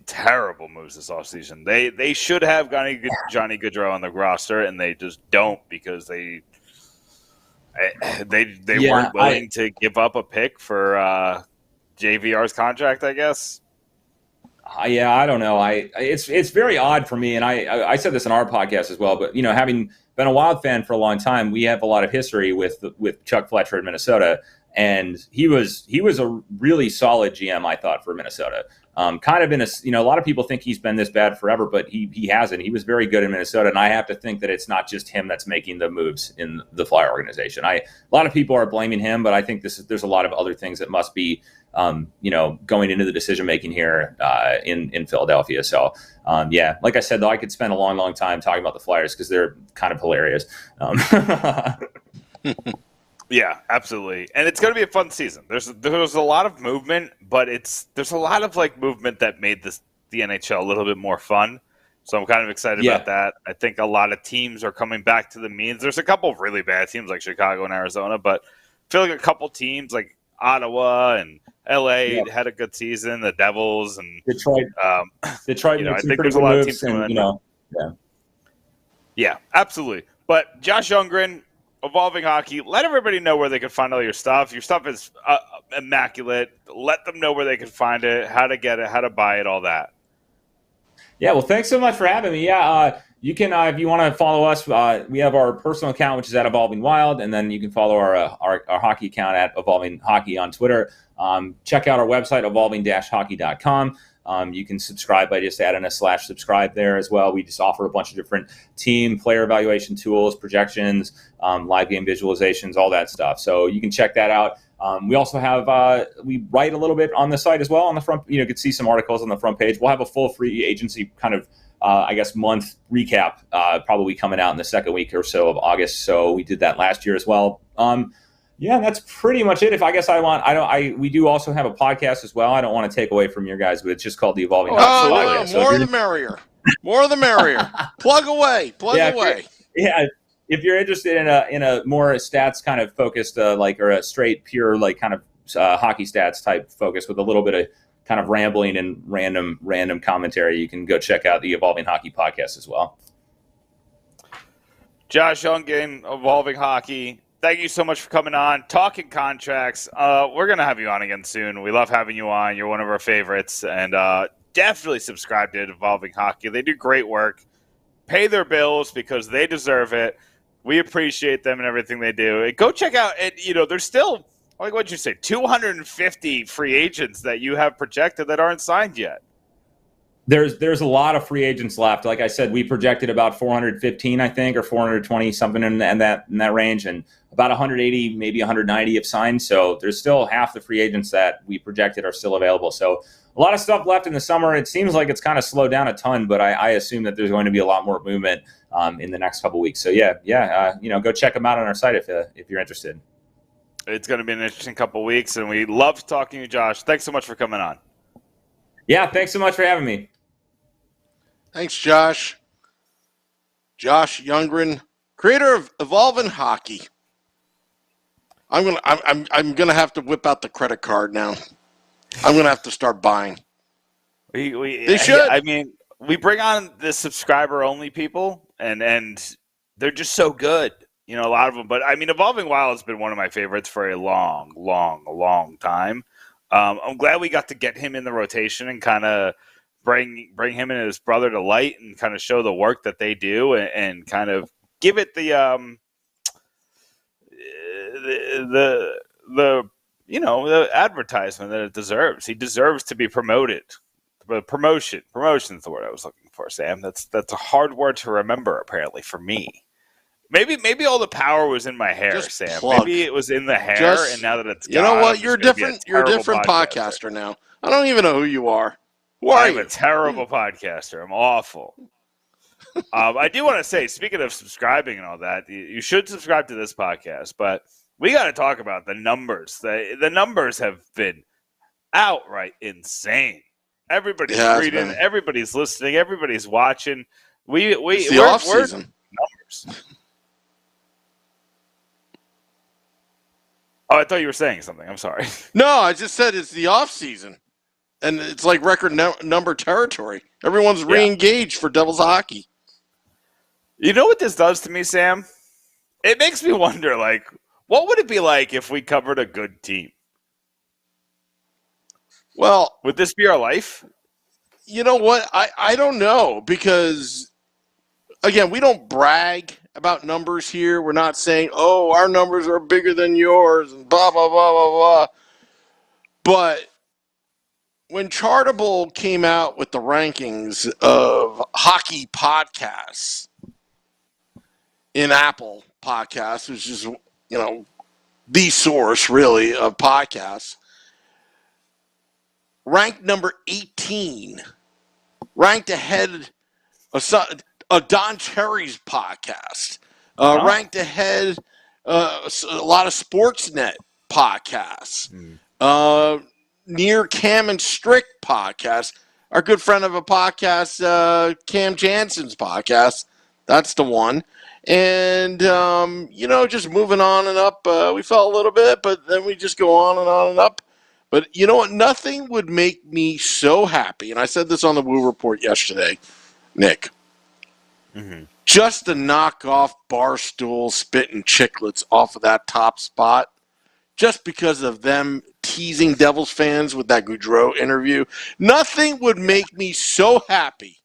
terrible moves this offseason. They should have Johnny Gaudreau on the roster, and they just don't because they weren't willing to give up a pick for JVR's contract, I guess. Yeah, I don't know. It's very odd for me, and I said this in our podcast as well. But having been a Wild fan for a long time, we have a lot of history with Chuck Fletcher in Minnesota, and he was a really solid GM, I thought, for Minnesota. Kind of in a lot of people think he's been this bad forever, but he hasn't. He was very good in Minnesota, and I have to think that it's not just him that's making the moves in the Flyer organization. A lot of people are blaming him, but I think there's a lot of other things that must be going into the decision making here in Philadelphia. So like I said, though, I could spend a long, long time talking about the Flyers because they're kind of hilarious. Yeah, absolutely, and it's going to be a fun season. There's a lot of movement, but there's a lot of movement that made the NHL a little bit more fun. So I'm kind of excited about that. I think a lot of teams are coming back to the means. There's a couple of really bad teams like Chicago and Arizona, but I feel like a couple teams like Ottawa and LA had a good season. The Devils and Detroit. I think there's a lot of teams coming in. Yeah, absolutely. But Josh Youngren, Evolving Hockey, let everybody know where they can find all your stuff. Your stuff is immaculate. Let them know where they can find it, how to get it, how to buy it, all that. Yeah, well, thanks so much for having me. Yeah, you can, if you want to follow us, we have our personal account, which is at Evolving Wild, and then you can follow our hockey account at Evolving Hockey on Twitter. Check out our website, evolving-hockey.com. You can subscribe by just adding a /subscribe there as well. We just offer a bunch of different team player evaluation tools, projections, live game visualizations, all that stuff. So you can check that out. We also have, we write a little bit on the site as well on the front, you can see some articles on the front page. We'll have a full free agency kind of, month recap, probably coming out in the second week or so of August. So we did that last year as well. Yeah, that's pretty much it. We do also have a podcast as well. I don't want to take away from your guys, but it's just called the Evolving Hockey Podcast. No, more the merrier. More the merrier. Plug away. If you're interested in a more stats kind of focused, or a straight pure kind of hockey stats type focus with a little bit of kind of rambling and random commentary, you can go check out the Evolving Hockey Podcast as well. Josh Youngren, Evolving Hockey. Thank you so much for coming on, talking contracts. We're going to have you on again soon. We love having you on. You're one of our favorites. And definitely subscribe to Evolving Hockey. They do great work. Pay their bills because they deserve it. We appreciate them and everything they do. And go check out, there's still, like what'd you say, 250 free agents that you have projected that aren't signed yet. There's a lot of free agents left. Like I said, we projected about 415, I think, or 420, something in that range, and about 180, maybe 190 have signed. So there's still half the free agents that we projected are still available. So a lot of stuff left in the summer. It seems like it's kind of slowed down a ton, but I assume that there's going to be a lot more movement in the next couple of weeks. So go check them out on our site if you're interested. It's going to be an interesting couple of weeks, and we love talking to you, Josh. Thanks so much for coming on. Yeah, thanks so much for having me. Thanks, Josh. Josh Youngren, creator of Evolving Hockey. I'm gonna have to whip out the credit card now. I'm gonna have to start buying. They should. I mean, we bring on the subscriber only people, and they're just so good. A lot of them. But I mean, Evolving Wild has been one of my favorites for a long time. I'm glad we got to get him in the rotation and kind of bring him and his brother to light and kind of show the work that they do and kind of give it the advertisement that it deserves. He deserves to be promoted. But promotion's the word I was looking for, Sam. That's a hard word to remember apparently for me. Maybe all the power was in my hair, Just Sam. plug. Maybe it was in the hair, and now that it's gone, you know what? I'm You're just gonna be different. You're a different podcaster now. I don't even know who you are. Who are you? I'm a terrible podcaster. I'm awful. I do want to say, speaking of subscribing and all that, you should subscribe to this podcast. But we got to talk about the numbers. The numbers have been outright insane. Everybody's reading, everybody's listening, everybody's watching. It's the off season numbers. Oh, I thought you were saying something. I'm sorry. No, I just said it's the off season, and it's like record number territory. Everyone's re-engaged for Devils hockey. You know what this does to me, Sam? It makes me wonder, like, what would it be like if we covered a good team? Well, would this be our life? You know what? I don't know because, again, we don't brag about numbers here. We're not saying, oh, our numbers are bigger than yours and blah, blah, blah, blah, blah. But when Chartable came out with the rankings of hockey podcasts in Apple Podcasts, which is, the source, really, of podcasts, ranked number 18, ranked ahead of Don Cherry's podcast, ranked ahead a lot of Sportsnet podcasts, near Cam and Strick podcast, our good friend of a podcast, Cam Jansen's podcast, that's the one. And, just moving on and up, we fell a little bit, but then we just go on and up. But you know what? Nothing would make me so happy, and I said this on the Woo Report yesterday, Nick, just to knock off Barstool spitting Chicklets off of that top spot, just because of them teasing Devils fans with that Goudreau interview. Nothing would make me so happy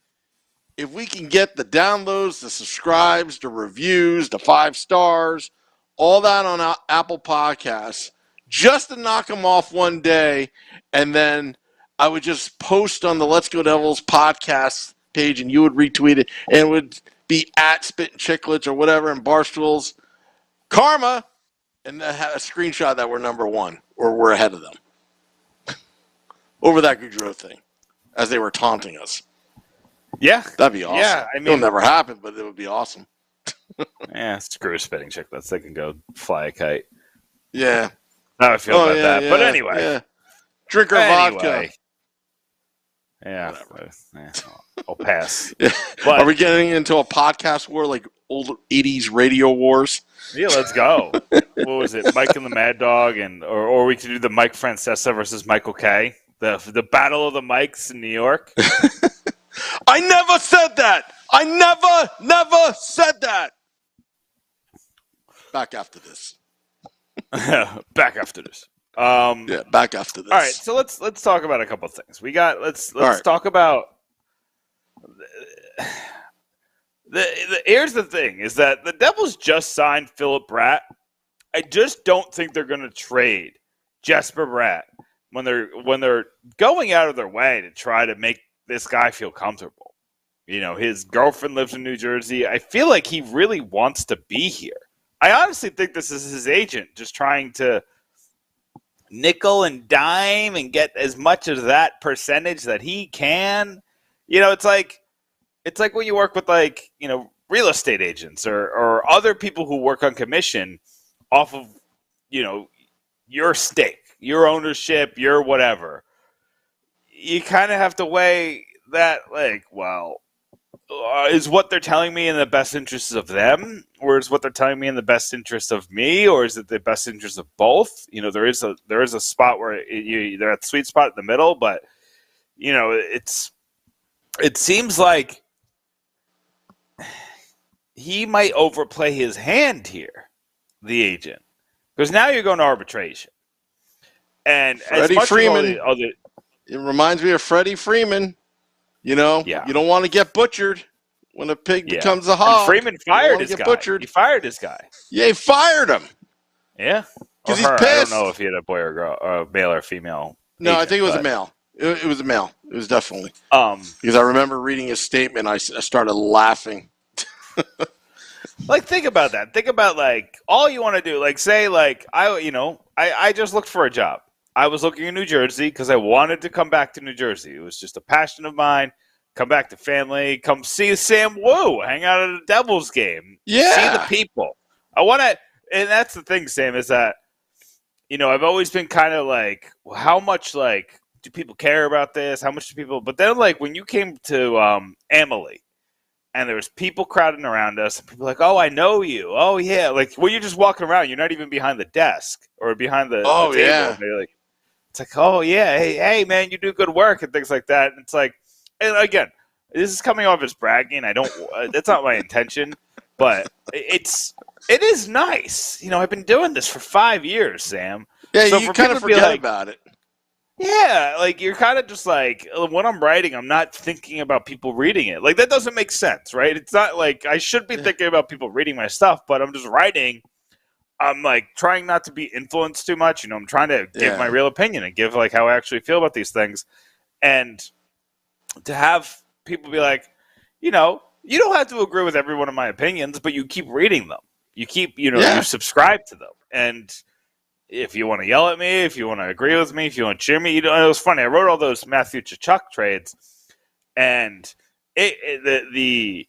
if we can get the downloads, the subscribes, the reviews, the 5 stars, all that on Apple Podcasts, just to knock them off one day, and then I would just post on the Let's Go Devils podcast page, and you would retweet it, and it would be at Spittin' Chicklets or whatever, and Barstool's Karma, and a screenshot that we're number one, or we're ahead of them. Over that Goudreau thing, as they were taunting us. Yeah. That'd be awesome. Yeah, it'll never happen, but it would be awesome. Screw Spitting Chicklets. They can go fly a kite. Yeah. How I feel about that. But anyway. Yeah. Drink our vodka. Yeah. I'll pass. Yeah. But, are we getting into a podcast war like old 80s radio wars? Yeah, let's go. What was it? Mike and the Mad Dog, or we could do the Mike Francesa versus Michael K. The battle of the Mikes in New York. I never said that. I never said that. Back after this. Back after this. Back after this. All right, so let's talk about a couple of things. Let's talk about here's the thing, is that the Devils just signed Philip Bratt. I just don't think they're going to trade Jesper Bratt when they're going out of their way to try to make this guy feel comfortable. His girlfriend lives in New Jersey. I feel like he really wants to be here. I honestly think this is his agent just trying to nickel and dime and get as much of that percentage that he can. It's like when you work with real estate agents or other people who work on commission off of, your stake, your ownership, your whatever. You kind of have to weigh that, is what they're telling me in the best interests of them, or is what they're telling me in the best interest of me, or is it the best interest of both? There is a spot where they're at the sweet spot in the middle, but it seems like he might overplay his hand here, the agent, because now you're going to arbitration. And Freddie as much Freeman. as all the It reminds me of Freddie Freeman. You know, you don't want to get butchered when a pig becomes a hog. And Freeman fired his guy. Butchered. He fired his guy. Yeah, he fired him. Yeah. Because he's pissed. I don't know if he had a boy or girl, or male or female. No, agent, I think it was a male. It was a male. It was definitely. Because I remember reading his statement, I started laughing. Like, think about that. Think about, like, all you want to do. Like, say, like, I just looked for a job. I was looking in New Jersey because I wanted to come back to New Jersey. It was just a passion of mine. Come back to family. Come see Sam Wu. Hang out at a Devils game. Yeah. See the people. I want to, and that's the thing, Sam, is that, I've always been kind of like, well, how much, like, do people care about this? How much do people, but then, like, when you came to Emily, and there was people crowding around us, and people were like, oh, I know you. Oh, yeah. Like, when you're just walking around, you're not even behind the desk or behind the table. Yeah. And like, it's like, oh, yeah, hey, man, you do good work and things like that. And it's like, and again, this is coming off as bragging. That's not my intention, but it is nice. I've been doing this for 5 years, Sam. Yeah, so you kind of forget about it. Yeah, like, you're kind of just like, when I'm writing, I'm not thinking about people reading it. Like, that doesn't make sense, right? It's not like I should be thinking about people reading my stuff, but I'm just writing. I'm, like, trying not to be influenced too much. I'm trying to give my real opinion and give, like, how I actually feel about these things. And to have people be like, you don't have to agree with every one of my opinions, but you keep reading them. You keep, you subscribe to them. And if you want to yell at me, if you want to agree with me, if you want to cheer me, it was funny. I wrote all those Matthew Tkachuk trades, and the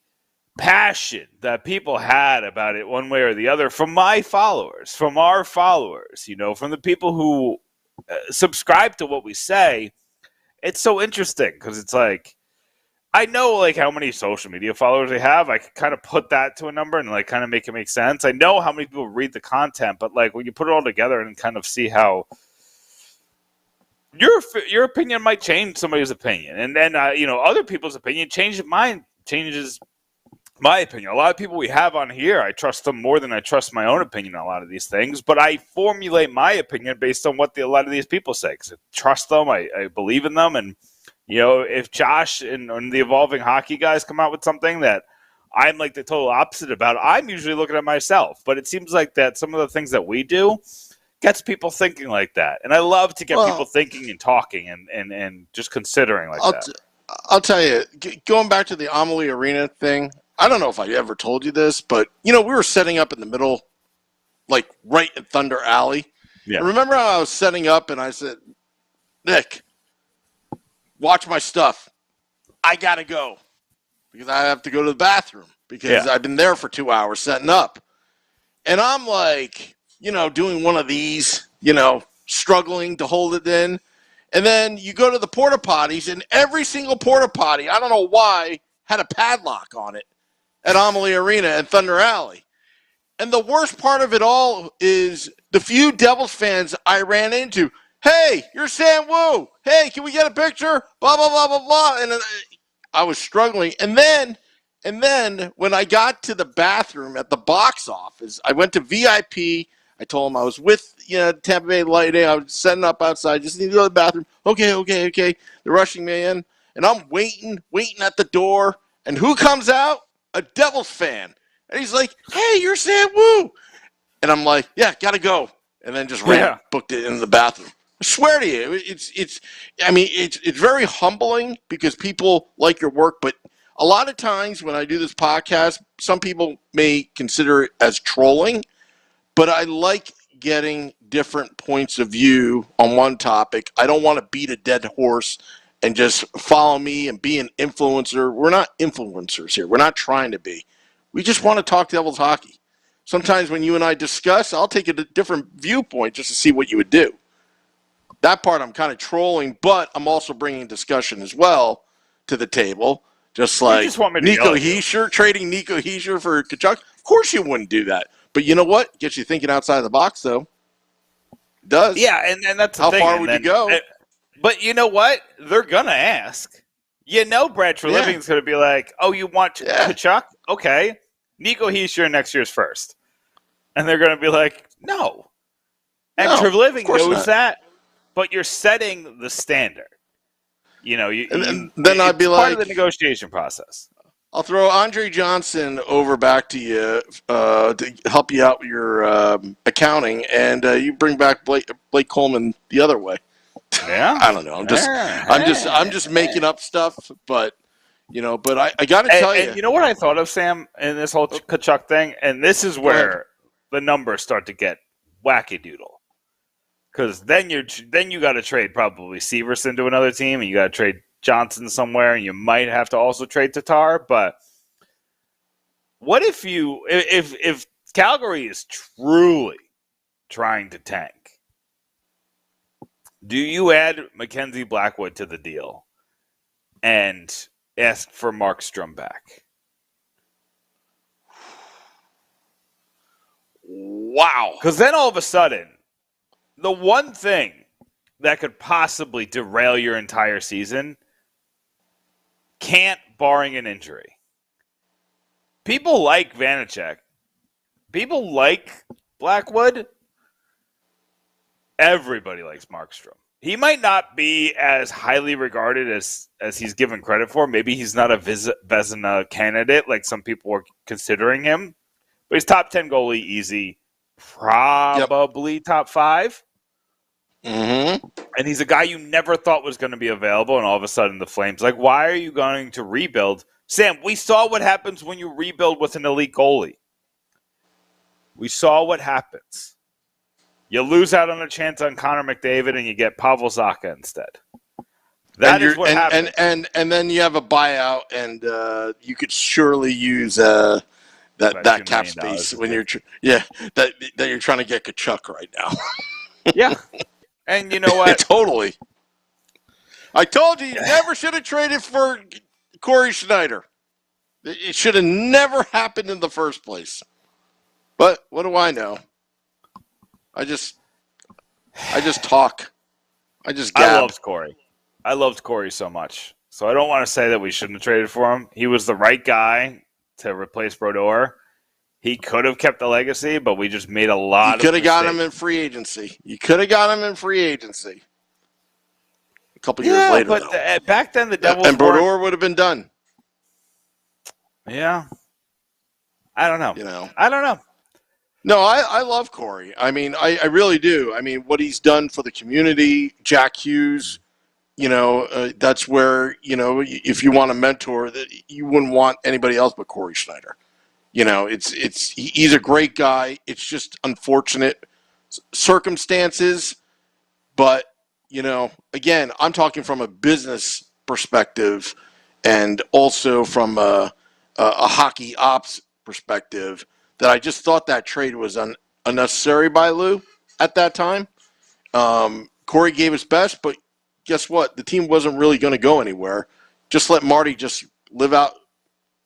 passion that people had about it one way or the other from my followers, from our followers, from the people who subscribe to what we say, it's so interesting because it's like, I know, like, how many social media followers they have. I can kind of put that to a number and, like, kind of make it make sense. I know how many people read the content, but, like, when you put it all together and kind of see how your opinion might change somebody's opinion, and then other people's opinion changes my opinion. A lot of people we have on here, I trust them more than I trust my own opinion on a lot of these things, but I formulate my opinion based on what a lot of these people say because I trust them, I believe in them, and if Josh and the Evolving Hockey guys come out with something that I'm like the total opposite about, I'm usually looking at myself. But it seems like that some of the things that we do gets people thinking like that. And I love to get people thinking and talking and just considering like that. I'll tell you, going back to the Amelie Arena thing, I don't know if I ever told you this, but, we were setting up in the middle, like right at Thunder Alley. Yeah. And remember how I was setting up and I said, Nick, watch my stuff. I got to go because I have to go to the bathroom because I've been there for 2 hours setting up. And I'm like, doing one of these, struggling to hold it in. And then you go to the porta potties and every single porta potty, I don't know why, had a padlock on it at Amelie Arena and Thunder Alley. And the worst part of it all is the few Devils fans I ran into. Hey, you're Sam Wu. Hey, can we get a picture? Blah, blah, blah, blah, blah. And I was struggling. And then when I got to the bathroom at the box office, I went to VIP. I told them I was with Tampa Bay Lightning. I was setting up outside. Just need to go to the bathroom. Okay. They're rushing me in. And I'm waiting at the door. And who comes out? A Devils fan. And he's like, hey, you're Sam Wu. And I'm like, yeah, got to go. And then just booked it in the bathroom. I swear to you, it's very humbling because people like your work, but a lot of times when I do this podcast, some people may consider it as trolling, but I like getting different points of view on one topic. I don't want to beat a dead horse and just follow me and be an influencer. We're not influencers here. We're not trying to be. We just want to talk Devils hockey. Sometimes when you and I discuss, I'll take a different viewpoint just to see what you would do. That part I'm kind of trolling, but I'm also bringing discussion as well to the table. Just like Nico Hischier, trading Nico Hischier for Tkachuk. Of course you wouldn't do that. But you know what? Gets you thinking outside the box, though. It does. Yeah, and that's the How thing. far would you go? But you know what? They're going to ask. Brad Treliving's going to be like, oh, you want Tkachuk? Okay. Nico Hischier next year's first. And they're going to be like, no. And Treliving knows that. but you're setting the standard. Then I'd be part like, of the negotiation process. I'll throw Andre Johnson over back to you to help you out with your accounting, and you bring back Blake Coleman the other way. Yeah, I don't know. I'm just making up stuff, but I got to tell you. And you know what I thought of, Sam, in this whole Tkachuk thing, and this is where the numbers start to get wacky doodle, because then you got to trade probably Severson to another team, and you got to trade Johnson somewhere, and you might have to also trade Tatar. But what if Calgary is truly trying to tank? Do you add Mackenzie Blackwood to the deal and ask for Markstrom back? Wow. Because then all of a sudden, the one thing that could possibly derail your entire season can't, barring an injury. People like Vanacek. People like Blackwood. Everybody likes Markstrom. He might not be as highly regarded as he's given credit for. Maybe he's not a Vezina candidate like some people are considering him. But he's top 10 goalie easy. Probably top 5. Mm-hmm. And he's a guy you never thought was going to be available, and all of a sudden the Flames, like, why are you going to rebuild? Sam, we saw what happens when you rebuild with an elite goalie. We saw what happens. You lose out on a chance on Connor McDavid, and you get Pavel Zacha instead. That is what happens. And then you have a buyout, and you could surely use that cap space when you're that you're trying to get Tkachuk right now. Yeah. And you know what? Totally. I told you never should have traded for Corey Schneider. It should have never happened in the first place. But what do I know? I just talk. I just gab. I loved Corey. I loved Corey so much. So I don't want to say that we shouldn't have traded for him. He was the right guy to replace Brodeur. He could have kept the legacy, but we just made a lot of mistakes. You could have got him in free agency. A couple years later, but back then the Devils and Brodeur would have been done. Yeah. I don't know. I don't know. No, I love Corey. I mean, I really do. I mean, what he's done for the community, Jack Hughes, that's where, if you want a mentor, that you wouldn't want anybody else but Corey Schneider. He's a great guy. It's just unfortunate circumstances. But, again, I'm talking from a business perspective and also from a hockey ops perspective, that I just thought that trade was unnecessary by Lou at that time. Corey gave his best, but guess what? The team wasn't really going to go anywhere. Just let Marty just live out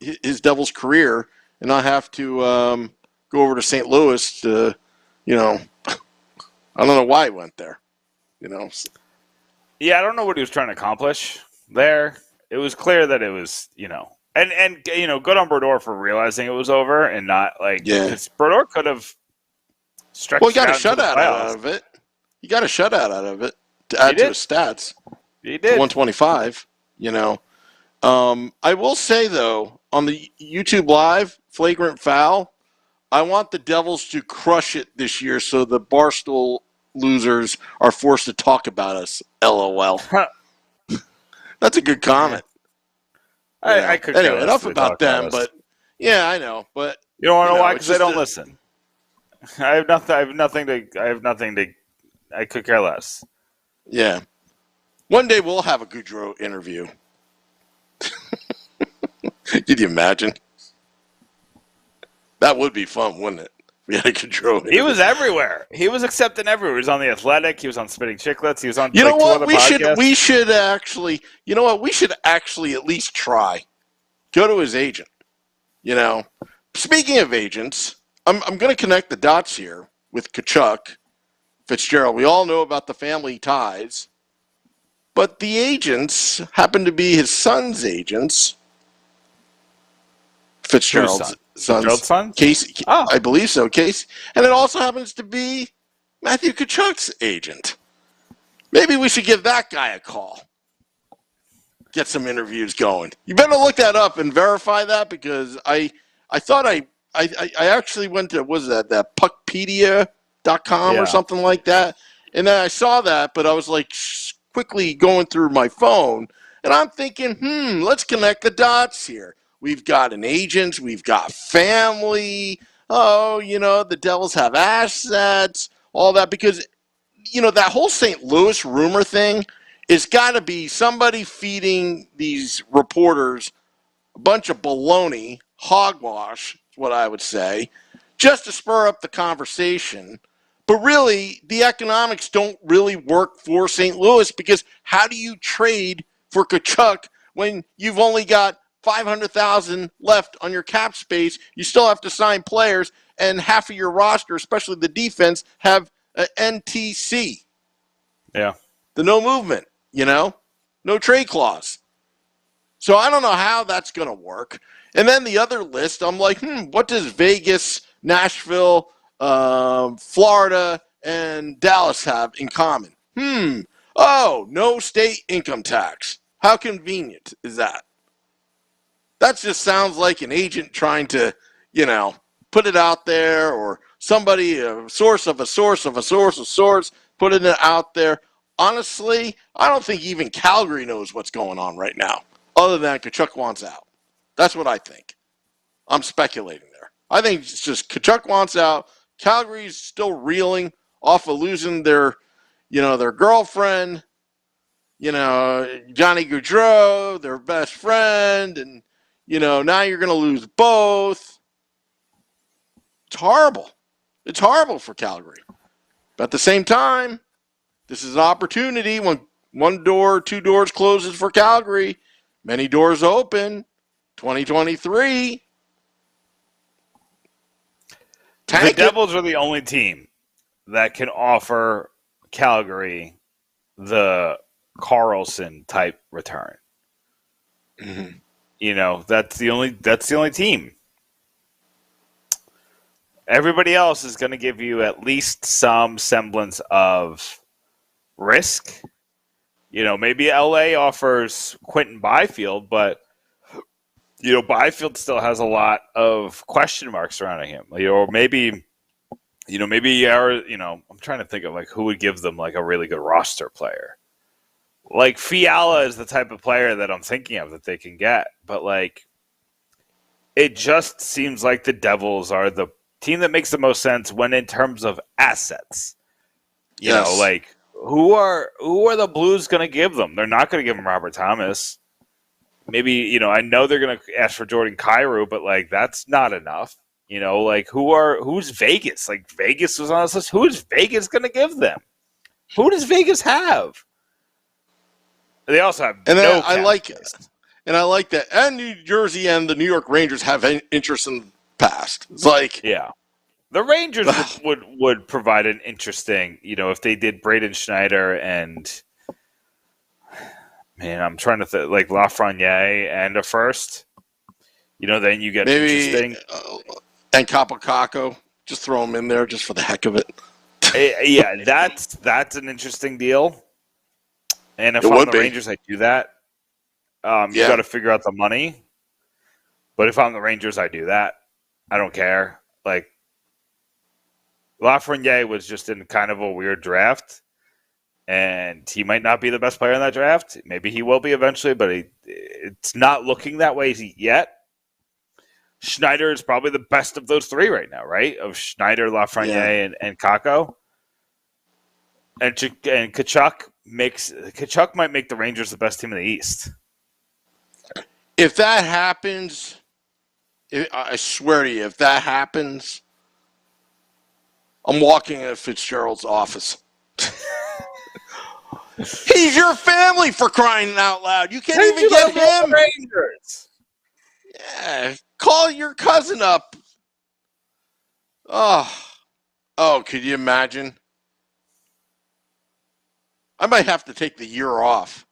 his Devils career and not have to go over to St. Louis to, I don't know why he went there, Yeah, I don't know what he was trying to accomplish there. It was clear that it was, And good on Brodeur for realizing it was over and not because Brodeur could have stretched. Well, he got a shutout out of it. He got a shutout out of it to add to his stats. He did 125. I will say though, on the YouTube Live flagrant foul, I want the Devils to crush it this year, so the Barstool losers are forced to talk about us. LOL. That's a good comment. I could anyway, enough about them, but yeah, I know. But you don't want to know why? Because they don't listen. I have nothing. I could care less. Yeah. One day we'll have a Goudreau interview. Could you imagine? That would be fun, wouldn't it? We had a Goudreau interview. He was everywhere. He was accepting everywhere. He was on The Athletic. He was on Spitting Chicklets. He was on. You know what? We podcasts. should actually. You know what? We should actually at least try. Go to his agent. Speaking of agents, I'm going to connect the dots here with Tkachuk, Fitzgerald. We all know about the family ties, but the agents happen to be his son's agents. Fitzgerald's son? Casey. Oh. I believe so, Casey. And it also happens to be Matthew Tkachuk's agent. Maybe we should give that guy a call. Get some interviews going. You better look that up and verify that, because I thought I actually went to, was that puckpedia.com or something like that, and then I saw that, but I was like quickly going through my phone, and I'm thinking, let's connect the dots here. We've got an agent, we've got family. Oh, the Devils have assets, all that, because that whole St. Louis rumor thing is got to be somebody feeding these reporters a bunch of baloney, hogwash, is what I would say, just to spur up the conversation. But really, the economics don't really work for St. Louis, because how do you trade for Tkachuk when you've only got $500,000 left on your cap space? You still have to sign players, and half of your roster, especially the defense, have an NTC. Yeah. The no movement, no trade clause. So I don't know how that's going to work. And then the other list, I'm like, what does Vegas, Nashville, Florida, and Dallas have in common? Oh, no state income tax. How convenient is that? That just sounds like an agent trying to, put it out there, or somebody, a source of a source of a source of source, putting it out there. Honestly, I don't think even Calgary knows what's going on right now, other than Tkachuk wants out. That's what I think. I'm speculating there. I think it's just Tkachuk wants out. Calgary's still reeling off of losing their girlfriend, Johnny Gaudreau, their best friend, and, now you're going to lose both. It's horrible. It's horrible for Calgary. But at the same time, this is an opportunity. When one door, two doors closes for Calgary, many doors open. 2023. The Devils are the only team that can offer Calgary the Carlson type return. Mm-hmm. That's the only team. Everybody else is going to give you at least some semblance of risk. Maybe LA offers Quentin Byfield, but Byfield still has a lot of question marks surrounding him. Or maybe I'm trying to think of who would give them a really good roster player. Fiala is the type of player that I'm thinking of that they can get, but it just seems like the Devils are the team that makes the most sense when in terms of assets. Who are the Blues going to give them? They're not going to give them Robert Thomas. Maybe, I know they're going to ask for Jordan Kyrou, but that's not enough. Who's Vegas? Vegas was on this list. Who is Vegas going to give them? Who does Vegas have? They also have I like it. And I like that. And New Jersey and the New York Rangers have interest in the past. It's yeah. The Rangers would provide an interesting, if they did Braden Schneider and, man, I'm trying to think, Lafreniere and a first, then you get maybe, interesting. And Capocacco, just throw them in there just for the heck of it. Yeah, that's an interesting deal. And if I'm the Rangers, I do that. You got to figure out the money. But if I'm the Rangers, I do that. I don't care. Lafreniere was just in kind of a weird draft, and he might not be the best player in that draft. Maybe he will be eventually, but it's not looking that way yet. Schneider is probably the best of those three right now, right? Of Schneider, Lafreniere, and Kakko. And Tkachuk might make the Rangers the best team in the East. If that happens, I swear to you, if that happens, I'm walking in Fitzgerald's office. He's your family, for crying out loud. You can't even get him. Rangers. Yeah, call your cousin up. Oh, could you imagine? I might have to take the year off.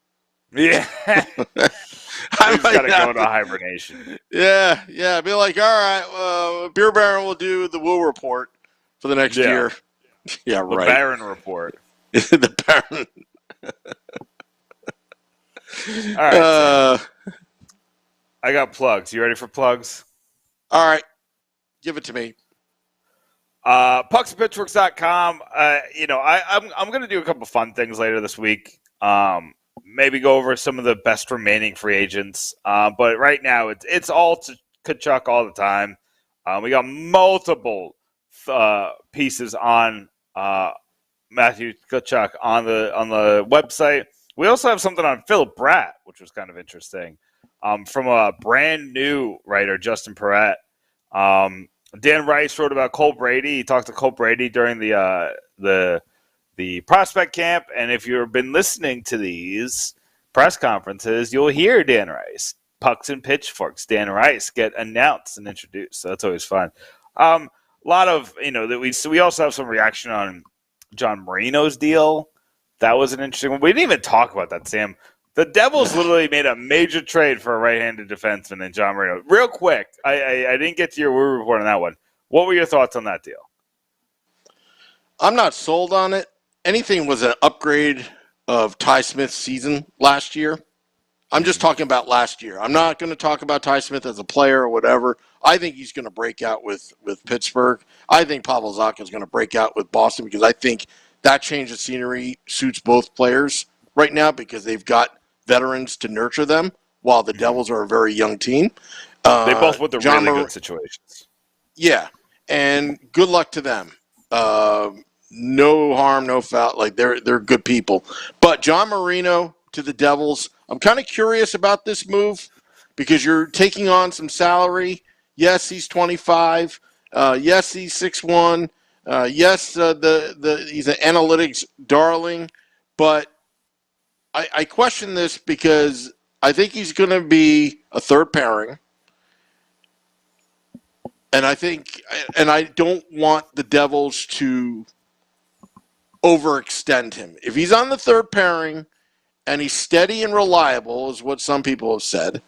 Yeah. I got to go into hibernation. Yeah. Be like, all right, Beer Baron will do the Woo report for the next year. Yeah, right. The Baron report. The Baron. All right, Sam. I got plugs. You ready for plugs? All right. Give it to me. Pucksandpitchworks.com. I'm going to do a couple fun things later this week. Maybe go over some of the best remaining free agents. But right now, it's all Tkachuk all the time. We got multiple pieces on Matthew Tkachuk on the website. We also have something on Phil Bratt, which was kind of interesting, from a brand new writer, Justin Perrett. Dan Rice wrote about Cole Brady. He talked to Cole Brady during the prospect camp, and if you've been listening to these press conferences, you'll hear Dan Rice. Pucks and Pitchforks, Dan Rice get announced and introduced. So that's always fun. A lot of we also have some reaction on John Marino's deal. That was an interesting one. We didn't even talk about that, Sam. The Devils literally made a major trade for a right-handed defenseman in John Marino. Real quick, I didn't get to your word report on that one. What were your thoughts on that deal? I'm not sold on it. Anything was an upgrade of Ty Smith's season last year. I'm just talking about last year. I'm not going to talk about Ty Smith as a player or whatever. I think he's going to break out with Pittsburgh. I think Pavel Zacha is going to break out with Boston because I think that change of scenery suits both players right now because they've got veterans to nurture them while the Devils are a very young team. They both went to really good situations. Yeah, and good luck to them. No harm, no foul. Like they're good people. But John Marino to the Devils, I'm kind of curious about this move because you're taking on some salary. Yes, he's 25. Yes, he's 6'1". Yes, he's an analytics darling, but I question this because I think he's going to be a third pairing. And I don't want the Devils to overextend him. If he's on the third pairing and he's steady and reliable, is what some people have said,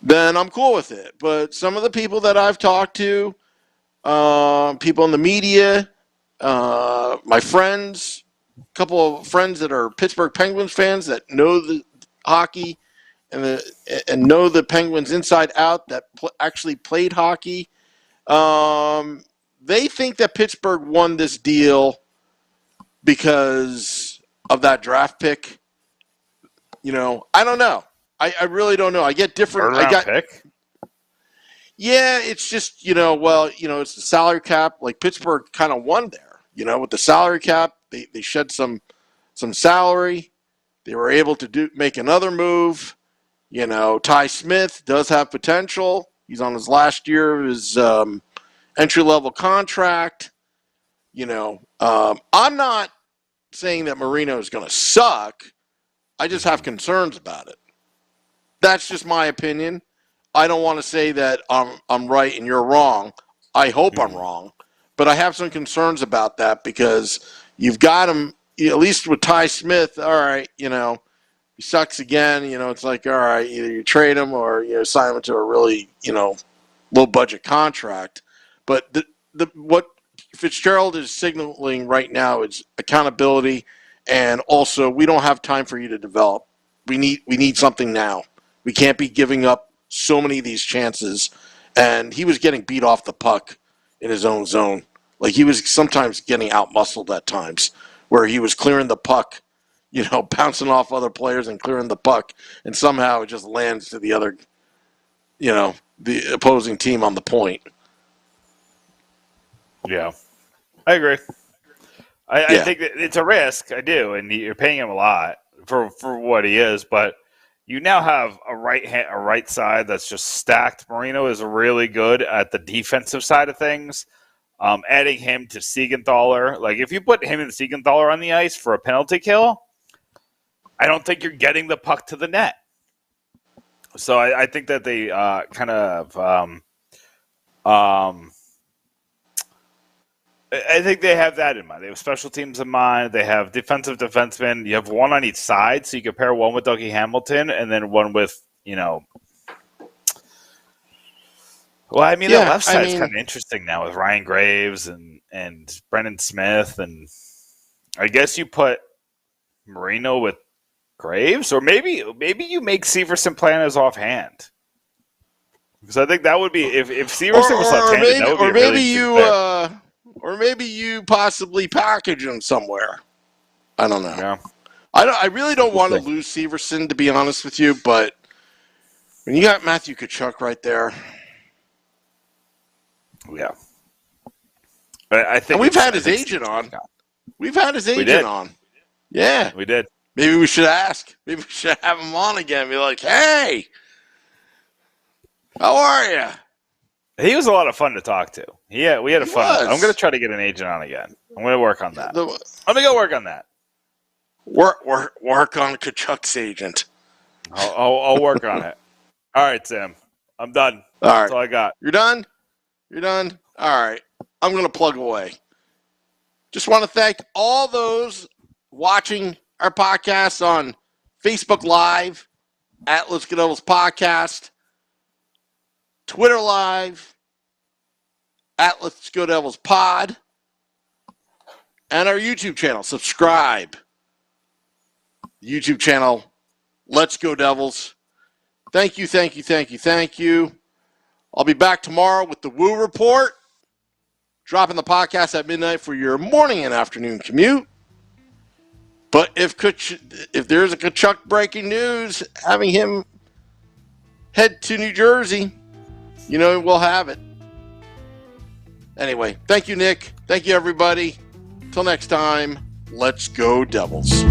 then I'm cool with it. But some of the people that I've talked to, people in the media, my friends, a couple of friends that are Pittsburgh Penguins fans that know the hockey and know the Penguins inside out that actually played hockey. They think that Pittsburgh won this deal because of that draft pick. I don't know. I really don't know. I get different. Pick? Yeah, it's just, it's the salary cap. Like Pittsburgh kind of won there. With the salary cap, they shed some salary. They were able to make another move. Ty Smith does have potential. He's on his last year of his entry-level contract. I'm not saying that Marino is going to suck. I just have concerns about it. That's just my opinion. I don't want to say that I'm right and you're wrong. I hope I'm wrong. But I have some concerns about that because you've got him, at least with Ty Smith, all right, he sucks again. It's like, all right, either you trade him or sign him to a really, low-budget contract. But what Fitzgerald is signaling right now is accountability, and also we don't have time for you to develop. We need something now. We can't be giving up so many of these chances. And he was getting beat off the puck in his own zone. Like he was sometimes getting out-muscled at times where he was clearing the puck, bouncing off other players and clearing the puck, and somehow it just lands to the other, the opposing team on the point. Yeah, I agree. I think that it's a risk. I do, and you're paying him a lot for what he is. But you now have a right side that's just stacked. Marino is really good at the defensive side of things. Adding him to Siegenthaler, like if you put him and Siegenthaler on the ice for a penalty kill, I don't think you're getting the puck to the net. So I think that they kind of I think they have that in mind. They have special teams in mind. They have defensive defensemen. You have one on each side, so you can pair one with Dougie Hamilton and then one with, Well, I mean, the left side's kind of interesting now with Ryan Graves and Brendan Smith. And I guess you put Marino with Graves, or maybe you make Severson play on his offhand. Because I think that would be if Severson was left-handed, that would be or maybe you possibly package him somewhere. I don't know. Yeah. I really don't want to lose Severson, to be honest with you, but when you got Matthew Tkachuk right there, yeah. I think and we've had his agent on. We've had his agent on. Yeah, we did. Maybe we should ask. Maybe we should have him on again. Be like, hey, how are you? He was a lot of fun to talk to. Yeah, we had a fun. Was. I'm going to try to get an agent on again. I'm going to work on that. I'm going to go work on that. Work on Tkachuk's agent. I'll work on it. All right, Sam. I'm done. All right. That's all I got. You're done? You're done? All right. I'm going to plug away. Just want to thank all those watching our podcast on Facebook Live at Let's Go Devils Podcast, Twitter Live at Let's Go Devils Pod, and our YouTube channel. Subscribe. YouTube channel, Let's Go Devils. Thank you, thank you, thank you, thank you. I'll be back tomorrow with the Woo Report, dropping the podcast at midnight for your morning and afternoon commute. But if there's a Tkachuk breaking news, having him head to New Jersey, we'll have it. Anyway, thank you, Nick. Thank you, everybody. Till next time, let's go Devils.